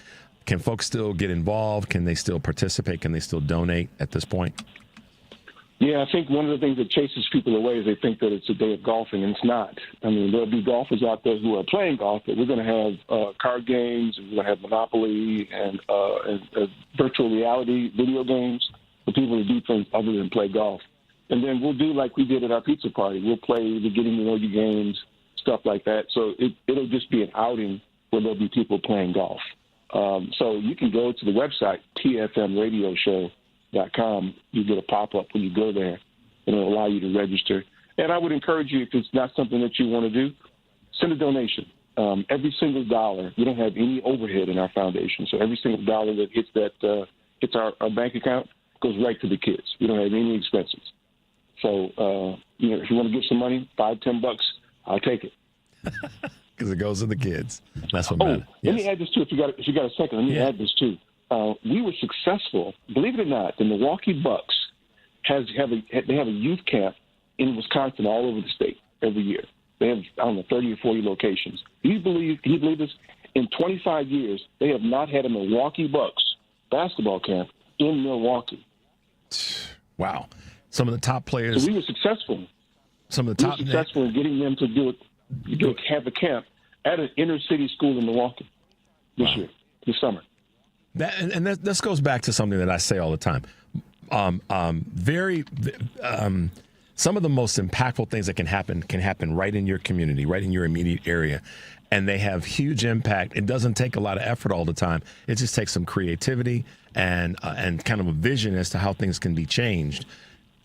Can folks still get involved? Can they still participate? Can they still donate at this point? Yeah, I think one of the things that chases people away is they think that it's a day of golfing, and it's not. I mean, there'll be golfers out there who are playing golf, but we're going to have card games, and we're going to have Monopoly and virtual reality video games for people who do things other than play golf. And then we'll do like we did at our pizza party. We'll play the getting to know you games, stuff like that. So it'll just be an outing where there'll be people playing golf. So you can go to the website, tfmradioshow.com. You get a pop-up when you go there, and it'll allow you to register. And I would encourage you, if it's not something that you want to do, send a donation. Every single dollar, we don't have any overhead in our foundation, so every single dollar that hits our bank account goes right to the kids. We don't have any expenses. So, if you want to give some money, $5-10, I'll take it. Because it goes to the kids. That's what matters. Let me add this too. If you got a second, let me add this too. We were successful. Believe it or not, the Milwaukee Bucks have a youth camp in Wisconsin all over the state every year. They have 30 or 40 locations. Can you believe this? In 25 years, they have not had a Milwaukee Bucks basketball camp in Milwaukee. Wow. Some of the top players. So we were successful. Some of the top. We were successful in getting them to have a camp at an inner city school in Milwaukee this summer. This goes back to something that I say all the time. Some of the most impactful things that can happen right in your community, right in your immediate area. and they have huge impact. It doesn't take a lot of effort all the time. It just takes some creativity and kind of a vision as to how things can be changed.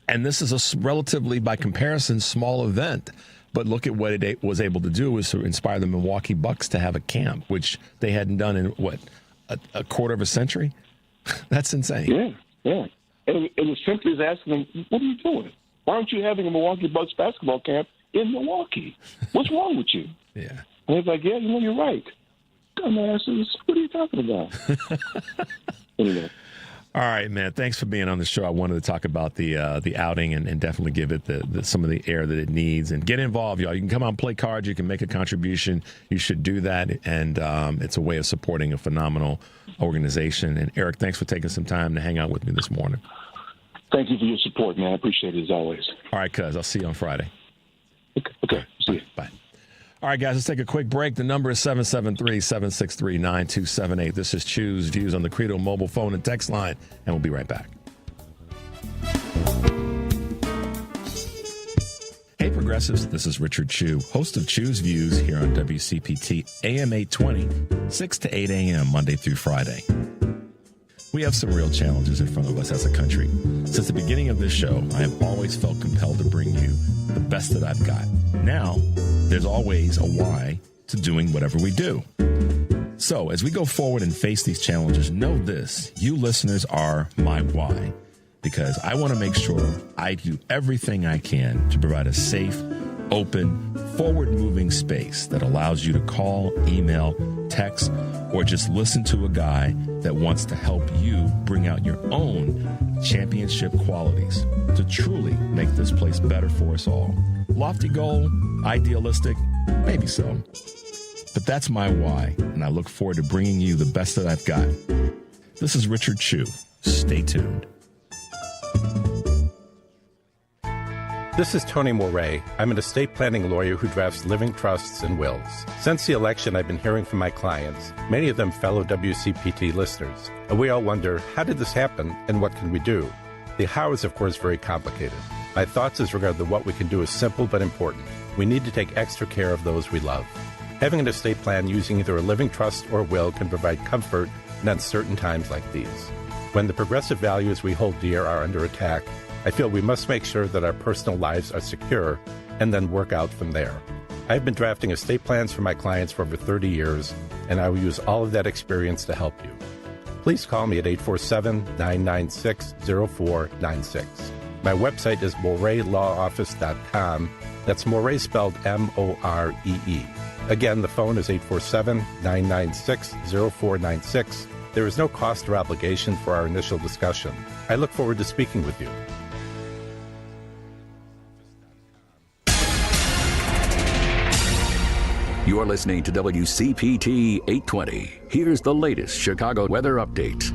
And this is a relatively, by comparison, small event. But look at what it was able to do, was to inspire the Milwaukee Bucks to have a camp, which they hadn't done in, a quarter of a century? That's insane. Yeah. And it was simply as asking them, what are you doing? Why aren't you having a Milwaukee Bucks basketball camp in Milwaukee? What's wrong with you? Yeah. And it's like, yeah, you're right. Dumbasses, what are you talking about? Anyway. All right, man. Thanks for being on the show. I wanted to talk about the outing and definitely give it some of the air that it needs. And get involved, y'all. You can come out and play cards. You can make a contribution. You should do that. And it's a way of supporting a phenomenal organization. And Eric, thanks for taking some time to hang out with me this morning. Thank you for your support, man. I appreciate it as always. All right, cuz. I'll see you on Friday. Okay. See you. Bye. All right, guys, let's take a quick break. The number is 773-763-9278. This is Choose Views on the Credo mobile phone and text line, and we'll be right back. Hey, progressives, this is Richard Chu, host of Choose Views here on WCPT AM 820, 6 to 8 a.m., Monday through Friday. We have some real challenges in front of us as a country. Since the beginning of this show, I have always felt compelled to bring you the best that I've got. Now, there's always a why to doing whatever we do. So, as we go forward and face these challenges, know this: you listeners are my why. Because I want to make sure I do everything I can to provide a safe, open, forward-moving space that allows you to call, email, text, or just listen to a guy that wants to help you bring out your own championship qualities to truly make this place better for us all. Lofty goal, idealistic, maybe so. But that's my why, and I look forward to bringing you the best that I've got. This is Richard Chu. Stay tuned. This is Tony Moret. I'm an estate planning lawyer who drafts living trusts and wills. Since the election, I've been hearing from my clients, many of them fellow WCPT listeners, and we all wonder, how did this happen and what can we do? The how is, of course, very complicated. My thoughts as regard to what we can do is simple but important. We need to take extra care of those we love. Having an estate plan using either a living trust or will can provide comfort in uncertain times like these. When the progressive values we hold dear are under attack, I feel we must make sure that our personal lives are secure and then work out from there. I've been drafting estate plans for my clients for over 30 years, and I will use all of that experience to help you. Please call me at 847-996-0496. My website is moreylawoffice.com. That's More spelled M-O-R-E-E. Again, the phone is 847-996-0496. There is no cost or obligation for our initial discussion. I look forward to speaking with you. You are listening to WCPT 820. Here's the latest Chicago weather update.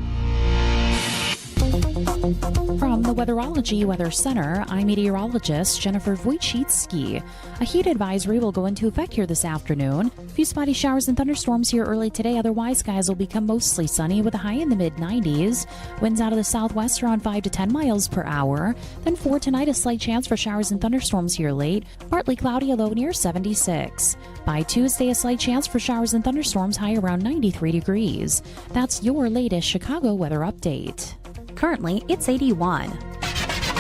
From the Weatherology Weather Center, I'm meteorologist Jennifer Wojcicki. A heat advisory will go into effect here this afternoon. A few spotty showers and thunderstorms here early today. Otherwise, skies will become mostly sunny with a high in the mid-90s. Winds out of the southwest around 5 to 10 miles per hour. Then for tonight, a slight chance for showers and thunderstorms here late. Partly cloudy, a low near 76. By Tuesday, a slight chance for showers and thunderstorms, high around 93 degrees. That's your latest Chicago weather update. Currently, it's 81.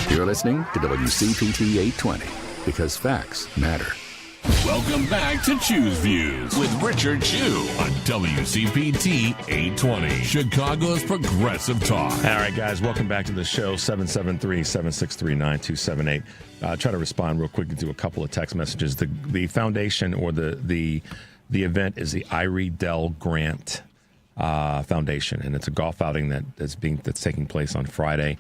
You're listening to WCPT 820 because facts matter. Welcome back to Choose Views with Richard Chu on WCPT 820, Chicago's Progressive Talk. All right, guys, welcome back to the show, 773-763-9278. Try to respond real quickly to a couple of text messages. The foundation or the event is the Irie Dell Grant Foundation, and it's a golf outing that's taking place on Friday.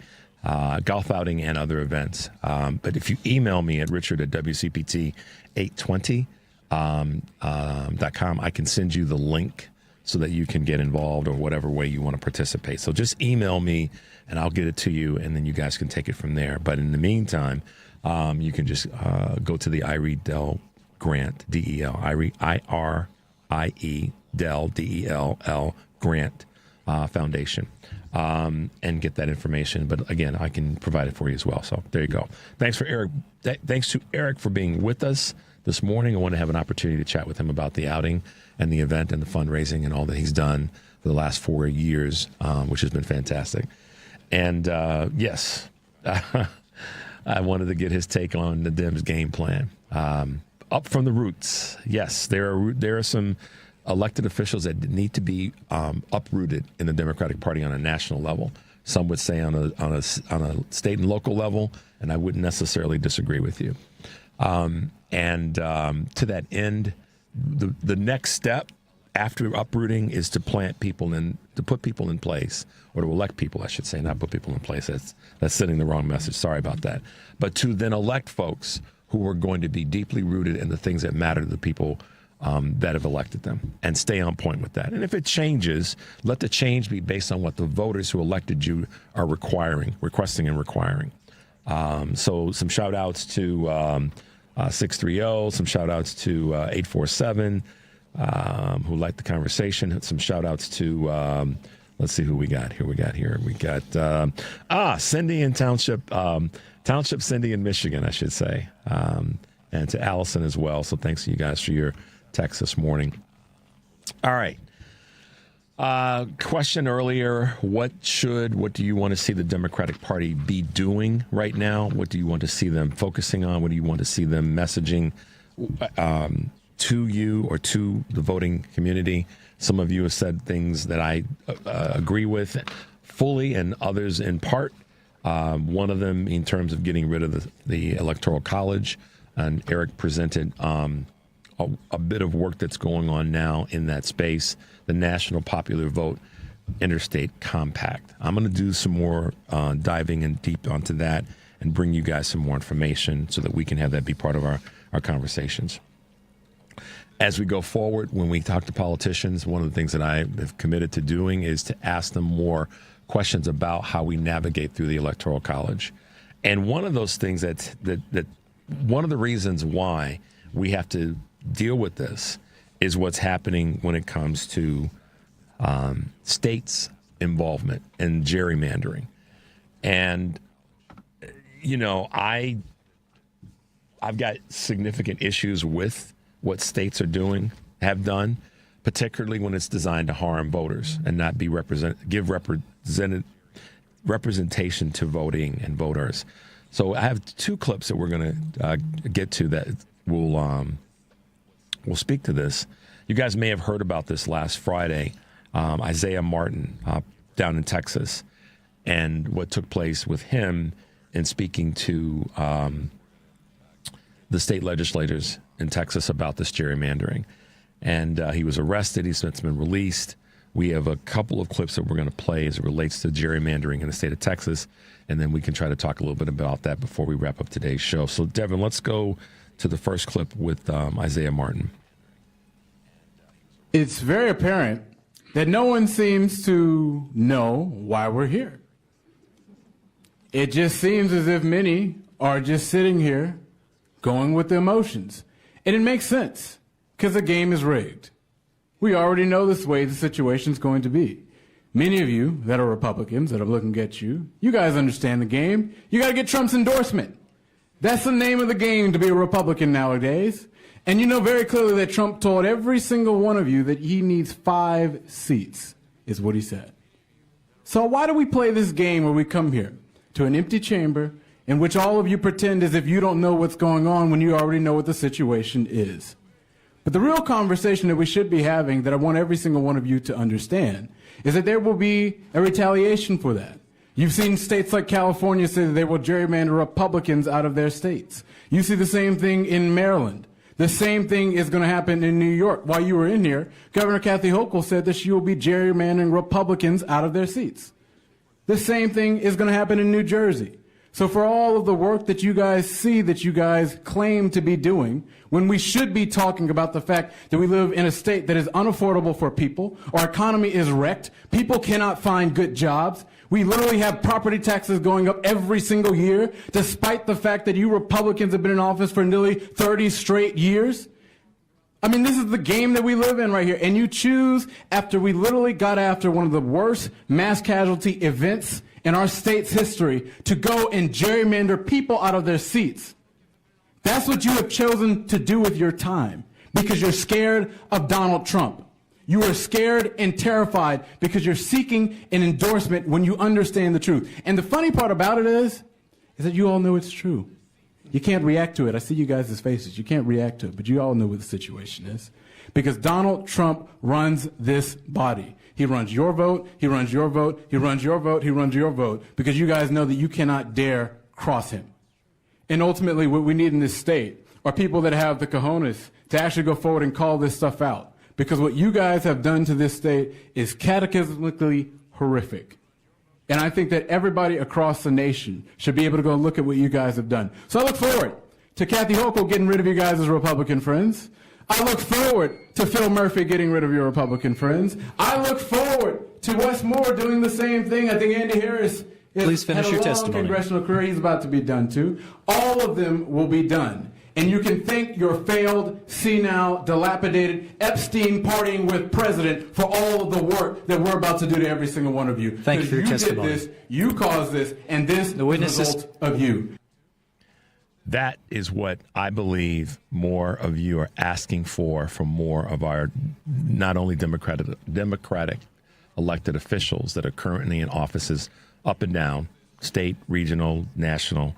Golf outing and other events. But if you email me at richard@WCPT820.com, I can send you the link so that you can get involved or whatever way you want to participate. So just email me and I'll get it to you, and then you guys can take it from there. But in the meantime, you can just go to the Irie Dell Grant, D-E-L, Irie, I-R-I-E, Dell, D-E-L-L, Grant Foundation, and get that information. But again, I can provide it for you as well. So there you go. Thanks to Eric for being with us this morning. I want to have an opportunity to chat with him about the outing and the event and the fundraising and all that he's done for the last 4 years, which has been fantastic. And yes, I wanted to get his take on the Dems game plan. Up from the roots. Yes, there are some elected officials that need to be uprooted in the Democratic Party on a national level. Some would say on a state and local level, and I wouldn't necessarily disagree with you. To that end, the next step after uprooting is to put people in place, or to elect people, I should say, not put people in place. That's sending the wrong message. Sorry about that. But to then elect folks who are going to be deeply rooted in the things that matter to the people that have elected them, and stay on point with that. And if it changes, let the change be based on what the voters who elected you are requesting and requiring. So some shout outs to 630, some shout outs to 847, who liked the conversation. Some shout outs to, let's see who we got here. We got Cindy in Township Cindy in Michigan, I should say. And to Allison as well. So thanks to you guys for your text this morning. All right. Question earlier, what do you want to see the Democratic Party be doing right now? What do you want to see them focusing on? What do you want to see them messaging to you or to the voting community? Some of you have said things that I agree with fully, and others in part. One of them in terms of getting rid of the Electoral College, and Eric presented a bit of work that's going on now in that space, the National Popular Vote Interstate Compact. I'm going to do some more diving in deep onto that and bring you guys some more information so that we can have that be part of our conversations. As we go forward, when we talk to politicians, one of the things that I have committed to doing is to ask them more questions about how we navigate through the Electoral College. And one of those things that one of the reasons why we have to deal with this is what's happening when it comes to states' involvement in gerrymandering. And, you know, I've got significant issues with what states are doing, have done, particularly when it's designed to harm voters and not be give representation to voting and voters. So I have two clips that we're going to get to that will speak to this. You guys may have heard about this last Friday, Isaiah Martin down in Texas, and what took place with him in speaking to the state legislators in Texas about this gerrymandering. And he was arrested. He's since been released. We have a couple of clips that we're going to play as it relates to gerrymandering in the state of Texas, and then we can try to talk a little bit about that before we wrap up today's show. So, Devin, let's go to the first clip with Isaiah Martin. It's very apparent that no one seems to know why we're here. It just seems as if many are just sitting here going with the emotions. And it makes sense, because the game is rigged. We already know this way the situation's going to be. Many of you that are Republicans that are looking at you guys understand the game. You got to get Trump's endorsement. That's the name of the game to be a Republican nowadays. And you know very clearly that Trump told every single one of you that he needs 5 seats, is what he said. So why do we play this game where we come here to an empty chamber in which all of you pretend as if you don't know what's going on when you already know what the situation is? But the real conversation that we should be having, that I want every single one of you to understand, is that there will be a retaliation for that. You've seen states like California say that they will gerrymander Republicans out of their states. You see the same thing in Maryland. The same thing is going to happen in New York. While you were in here, Governor Kathy Hochul said that she will be gerrymandering Republicans out of their seats. The same thing is going to happen in New Jersey. So for all of the work that you guys see, that you guys claim to be doing, when we should be talking about the fact that we live in a state that is unaffordable for people, our economy is wrecked, people cannot find good jobs, we literally have property taxes going up every single year, despite the fact that you Republicans have been in office for nearly 30 straight years. I mean, this is the game that we live in right here. And you choose, after we literally got after one of the worst mass casualty events in our state's history, to go and gerrymander people out of their seats. That's what you have chosen to do with your time because you're scared of Donald Trump. You are scared and terrified because you're seeking an endorsement when you understand the truth. And the funny part about it is that you all know it's true. You can't react to it. I see you guys' faces. You can't react to it, but you all know what the situation is. Because Donald Trump runs this body. He runs your vote, he runs your vote, he runs your vote, he runs your vote, because you guys know that you cannot dare cross him. And ultimately, what we need in this state are people that have the cojones to actually go forward and call this stuff out. Because what you guys have done to this state is cataclysmically horrific. And I think that everybody across the nation should be able to go look at what you guys have done. So I look forward to Kathy Hochul getting rid of you guys as Republican friends. I look forward to Phil Murphy getting rid of your Republican friends. I look forward to Wes Moore doing the same thing. I think Andy Harris Please finish your had a long testimony. congressional career. He's about to be done too. All of them will be done. And you can thank your failed, senile, dilapidated, Epstein partying with president for all of the work that we're about to do to every single one of you. Thank you for your testimony. You did this, you caused this, and this is the result of you. That is what I believe more of you are asking for from more of our not only Democratic elected officials that are currently in offices up and down, state, regional, national,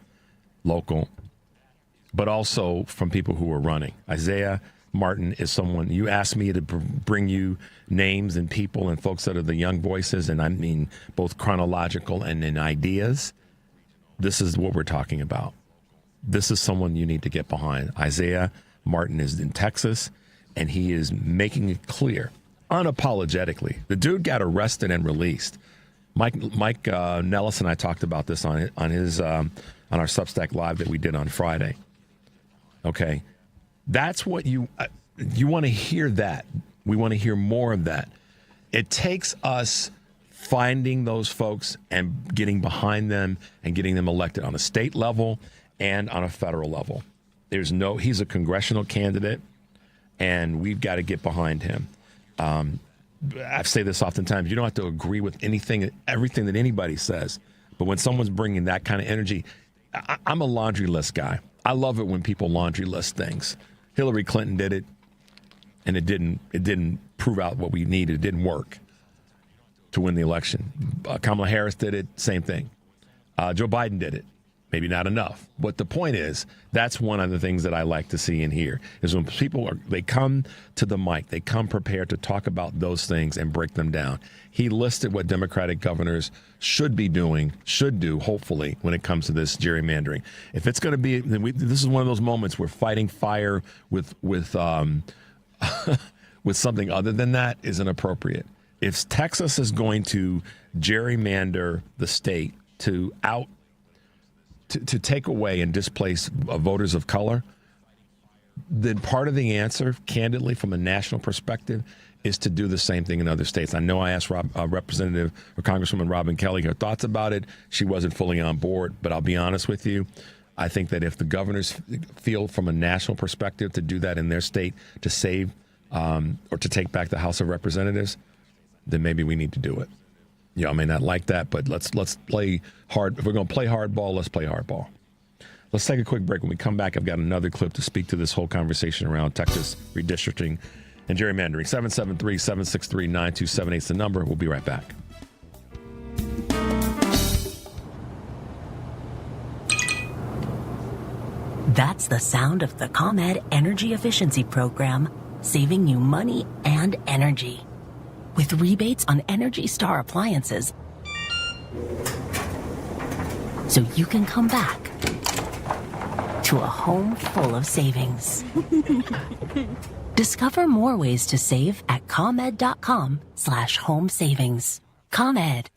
local, but also from people who are running. Isaiah Martin is someone, you asked me to bring you names and people and folks that are the young voices, and I mean both chronological and in ideas. This is what we're talking about. This is someone you need to get behind. Isaiah Martin is in Texas, and he is making it clear, unapologetically. The dude got arrested and released. Mike Nellis and I talked about this on our Substack Live that we did on Friday. Okay, that's what you want to hear. That we want to hear more of that. It takes us finding those folks and getting behind them and getting them elected on a state level and on a federal level. He's a congressional candidate, and we've got to get behind him. I say this oftentimes, you don't have to agree with everything that anybody says, but when someone's bringing that kind of energy, I'm a laundry list guy. I love it when people laundry list things. Hillary Clinton did it, and it didn't prove out what we needed. It didn't work to win the election. Kamala Harris did it, same thing. Joe Biden did it. Maybe not enough. But the point is, that's one of the things that I like to see and hear, is when people they come to the mic, they come prepared to talk about those things and break them down. He listed what Democratic governors should do, hopefully, when it comes to this gerrymandering. If it's going to be, this is one of those moments where fighting fire with something other than that is inappropriate. If Texas is going to gerrymander the state to take away and displace voters of color, then part of the answer, candidly, from a national perspective, is to do the same thing in other states. I know I asked Representative or Congresswoman Robin Kelly her thoughts about it. She wasn't fully on board, but I'll be honest with you. I think that if the governors feel from a national perspective to do that in their state to save or to take back the House of Representatives, then maybe we need to do it. I may not like that, but let's play hard. If we're going to play hardball, let's play hardball. Let's take a quick break. When we come back, I've got another clip to speak to this whole conversation around Texas redistricting and gerrymandering. 773-763-9278 is the number. We'll be right back. That's the sound of the ComEd Energy Efficiency Program, saving you money and energy. With rebates on Energy Star appliances, so you can come back to a home full of savings. Discover more ways to save at ComEd.com/home savings. ComEd,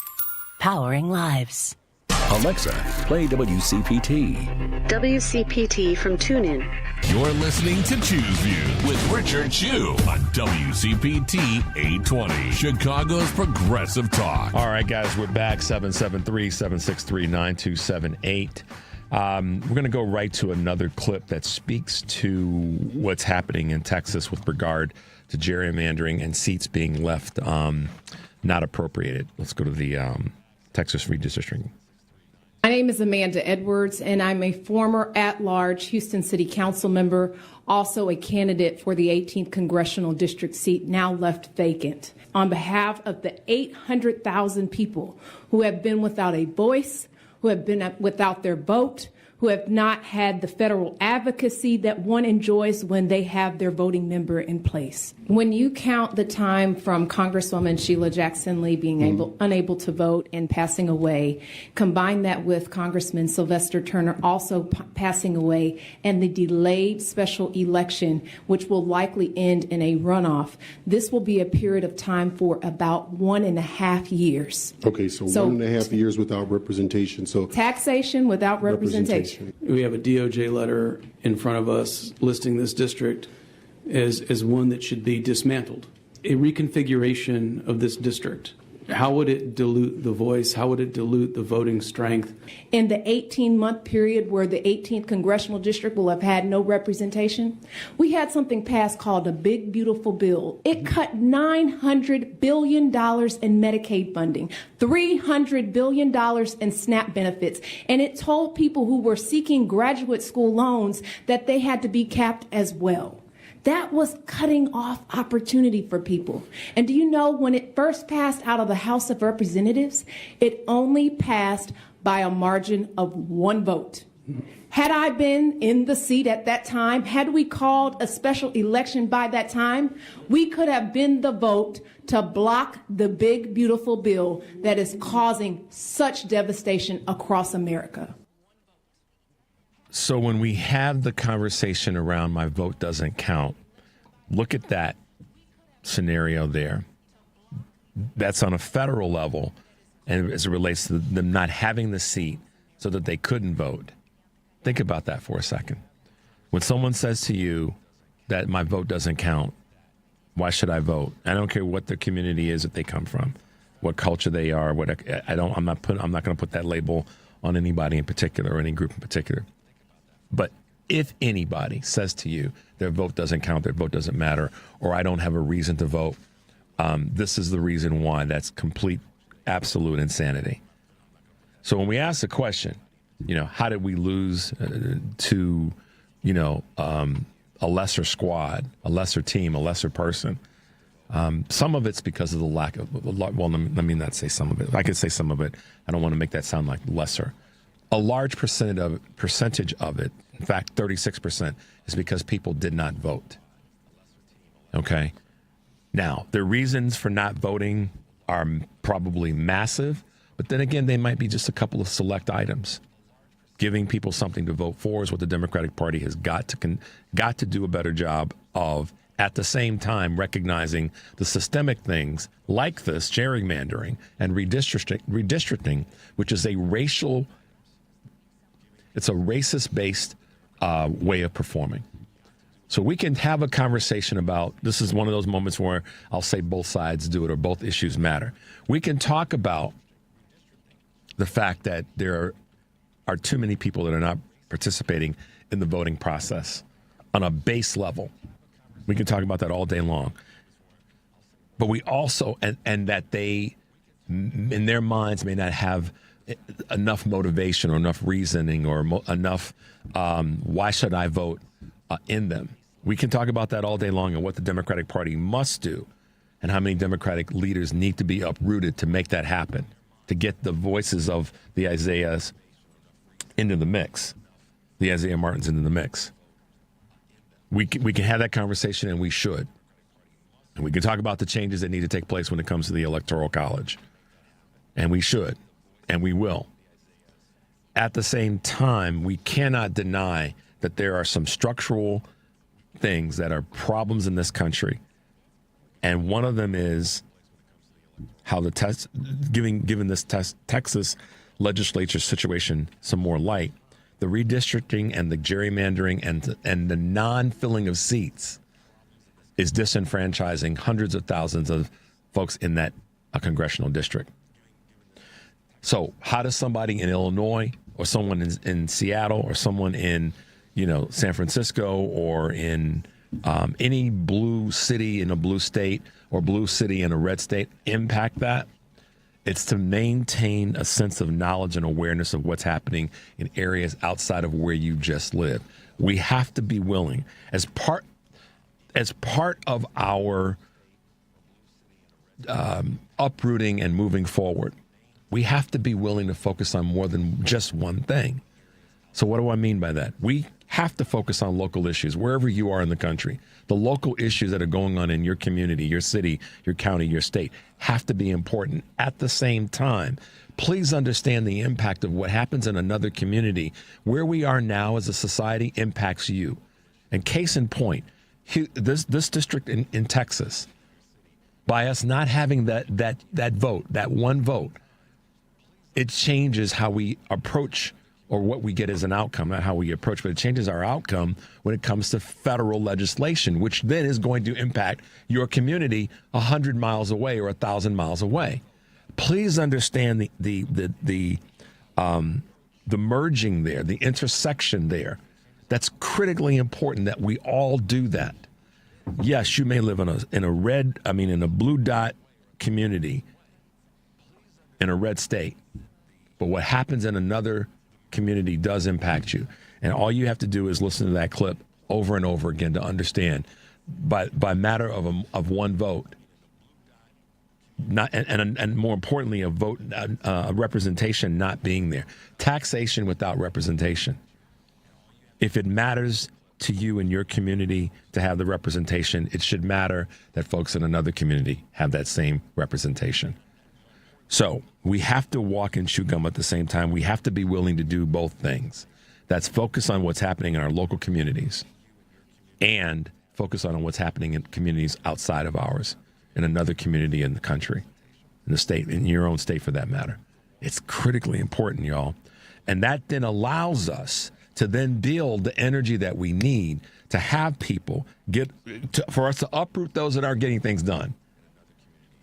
powering lives. Alexa, play WCPT. WCPT from TuneIn. You're listening to Choose View with Richard Chu on WCPT 820, Chicago's Progressive Talk. All right, guys, we're back. 773-763-9278. We're going to go right to another clip that speaks to what's happening in Texas with regard to gerrymandering and seats being left not appropriated. Let's go to the Texas redistricting. My name is Amanda Edwards, and I'm a former at-large Houston City Council member, also a candidate for the 18th Congressional District seat now left vacant. On behalf of the 800,000 people who have been without a voice, who have been without their vote, who have not had the federal advocacy that one enjoys when they have their voting member in place. When you count the time from Congresswoman Sheila Jackson Lee being unable to vote and passing away, combine that with Congressman Sylvester Turner also passing away, and the delayed special election, which will likely end in a runoff, this will be a period of time for about 1.5 years. Okay, so 1.5 years without representation. So taxation without representation. We have a DOJ letter in front of us listing this district as one that should be dismantled. A reconfiguration of this district, how would it dilute the voice? How would it dilute the voting strength? In the 18-month period where the 18th Congressional District will have had no representation, we had something passed called the Big Beautiful Bill. It cut $900 billion in Medicaid funding, $300 billion in SNAP benefits, and it told people who were seeking graduate school loans that they had to be capped as well. That was cutting off opportunity for people. And do you know, when it first passed out of the House of Representatives, it only passed by a margin of 1 vote. Had I been in the seat at that time, had we called a special election by that time, we could have been the vote to block the Big Beautiful Bill that is causing such devastation across America. So when we have the conversation around my vote doesn't count, look at that scenario there. That's on a federal level, and as it relates to them not having the seat so that they couldn't vote. Think about that for a second. When someone says to you that my vote doesn't count, why should I vote? I don't care what their community is that they come from, what culture they are. I'm not going to put that label on anybody in particular or any group in particular. But if anybody says to you their vote doesn't count, their vote doesn't matter, or I don't have a reason to vote, this is the reason why. That's complete, absolute insanity. So when we ask the question, how did we lose to, a lesser squad, a lesser team, a lesser person? Some of it's because of the lack of, well, let me not say some of it. I could say some of it. I don't want to make that sound like lesser. A large percentage of it, in fact, 36%, is because people did not vote. Okay? Now, the reasons for not voting are probably massive, but then again, they might be just a couple of select items. Giving people something to vote for is what the Democratic Party has got to do a better job of, at the same time recognizing the systemic things like this gerrymandering and redistricting, which is a racist-based way of performing. So we can have a conversation about, this is one of those moments where I'll say both sides do it or both issues matter. We can talk about the fact that there are too many people that are not participating in the voting process on a base level. We can talk about that all day long. But we also, and that they, in their minds, may not have enough motivation or enough reasoning or enough why should I vote in them. We can talk about that all day long and what the Democratic Party must do and how many Democratic leaders need to be uprooted to make that happen, to get the voices of the Isaiahs into the mix, the Isaiah Martins into the mix. We can have that conversation, and we should. And we can talk about the changes that need to take place when it comes to the Electoral College. And we should, and we will. At the same time, we cannot deny that there are some structural things that are problems in this country. And one of them is how the given this Texas legislature situation some more light, the redistricting and the gerrymandering and the non-filling of seats is disenfranchising hundreds of thousands of folks in that congressional district. So how does somebody in Illinois or someone in Seattle or someone in San Francisco or in any blue city in a blue state or blue city in a red state impact that? It's to maintain a sense of knowledge and awareness of what's happening in areas outside of where you just live. We have to be willing, as part of our uprooting and moving forward, we have to be willing to focus on more than just one thing. So what do I mean by that? We have to focus on local issues wherever you are in the country. The local issues that are going on in your community, your city, your county, your state have to be important. At the same time, please understand the impact of what happens in another community. Where we are now as a society impacts you. And case in point, this district in Texas, by us not having that vote, that one vote, it changes how we approach, or what we get as an outcome, not how we approach, but it changes our outcome when it comes to federal legislation, which then is going to impact your community 100 miles away or 1,000 miles away. Please understand the merging there, the intersection there. That's critically important that we all do that. Yes, you may live in a blue dot community in a red state, but what happens in another community does impact you. And all you have to do is listen to that clip over and over again to understand, by matter of one vote, and more importantly, a representation not being there. Taxation without representation. If it matters to you and your community to have the representation, it should matter that folks in another community have that same representation. So we have to walk and chew gum at the same time. We have to be willing to do both things. That's focus on what's happening in our local communities and focus on what's happening in communities outside of ours, in another community in the country, in the state, in your own state for that matter. It's critically important, y'all. And that then allows us to then build the energy that we need to have people for us to uproot those that aren't getting things done.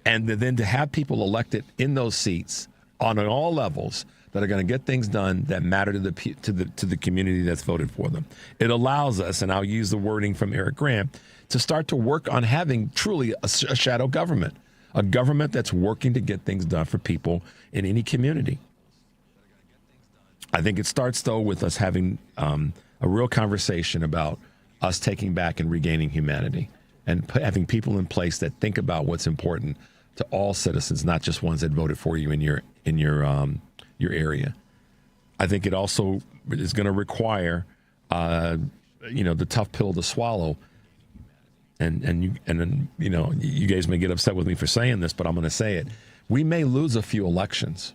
And then to have people elected in those seats on all levels that are going to get things done that matter to the community that's voted for them. It allows us, and I'll use the wording from Eric Grant, to start to work on having truly a shadow government, a government that's working to get things done for people in any community. I think it starts, though, with us having a real conversation about us taking back and regaining humanity and having people in place that think about what's important to all citizens, not just ones that voted for you in your area. I think it also is going to require, the tough pill to swallow. And you guys may get upset with me for saying this, but I'm going to say it. We may lose a few elections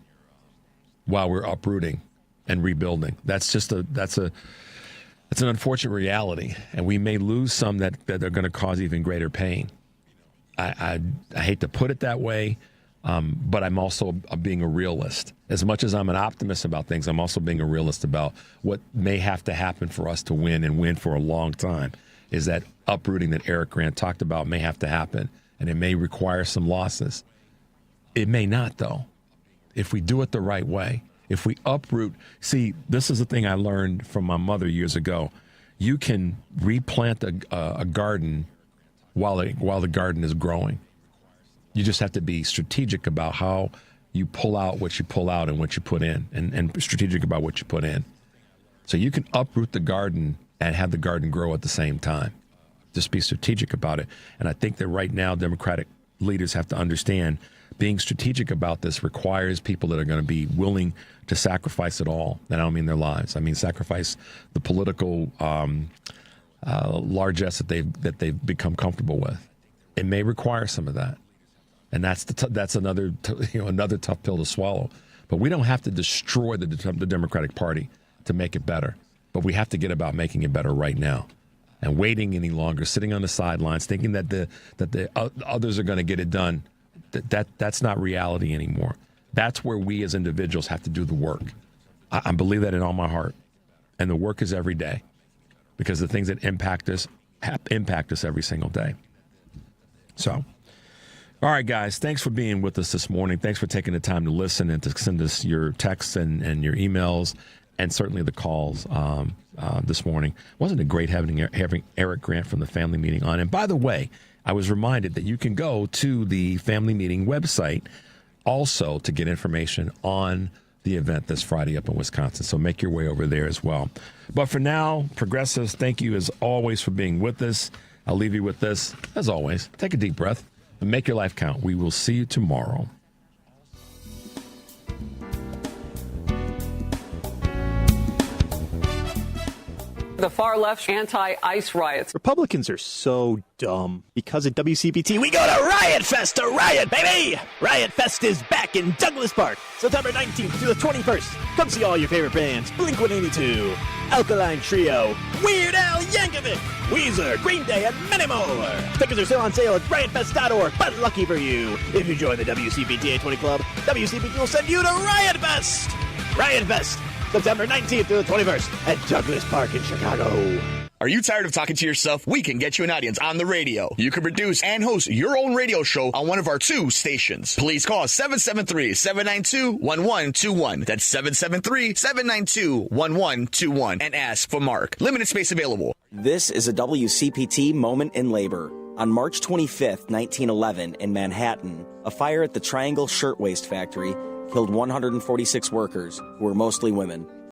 while we're uprooting and rebuilding. That's an unfortunate reality, and we may lose some that are going to cause even greater pain. I hate to put it that way, but I'm also being a realist. As much as I'm an optimist about things, I'm also being a realist about what may have to happen for us to win and win for a long time. Is that uprooting that Eric Grant talked about may have to happen, and it may require some losses. It may not, though, if we do it the right way. If we uproot, see, this is the thing I learned from my mother years ago. You can replant a garden while the garden is growing. You just have to be strategic about how you pull out what you pull out and what you put in, and strategic about what you put in. So you can uproot the garden and have the garden grow at the same time. Just be strategic about it. And I think that right now Democratic leaders have to understand being strategic about this requires people that are going to be willing to sacrifice it all. And I don't mean their lives. I mean sacrifice the political largesse that they've become comfortable with. It may require some of that. And that's another tough pill to swallow. But we don't have to destroy the Democratic Party to make it better. But we have to get about making it better right now. And waiting any longer, sitting on the sidelines, thinking that the others are going to get it done, that's not reality anymore. That's where we as individuals have to do the work. I believe that in all my heart. And the work is every day, because the things that impact us every single day. So, all right, guys, thanks for being with us this morning. Thanks for taking the time to listen and to send us your texts and your emails, and certainly the calls this morning. Wasn't it great having Eric Grant from the Family Meeting on? And by the way, I was reminded that you can go to the Family Meeting website also to get information on the event this Friday up in Wisconsin. So make your way over there as well. But for now, progressives, thank you as always for being with us. I'll leave you with this. As always, take a deep breath and make your life count. We will see you tomorrow. The far left's anti-ICE riots. Republicans are so dumb. Because at WCPT, we go to Riot Fest to riot, baby! Riot Fest is back in Douglas Park, September 19th through the 21st. Come see all your favorite bands: Blink-182, Alkaline Trio, Weird Al Yankovic, Weezer, Green Day, and many more. Tickets are still on sale at riotfest.org, but lucky for you, if you join the WCPT 820 Club, WCPT will send you to Riot Fest! Riot Fest! September 19th through the 21st at Douglas Park in Chicago. Are you tired of talking to yourself? We can get you an audience on the radio. You can produce and host your own radio show on one of our 2 stations. Please call 773-792-1121. That's 773-792-1121 and ask for Mark. Limited space available. This is a WCPT moment in labor. On March 25th, 1911, in Manhattan, a fire at the Triangle Shirtwaist Factory killed 146 workers, who were mostly women.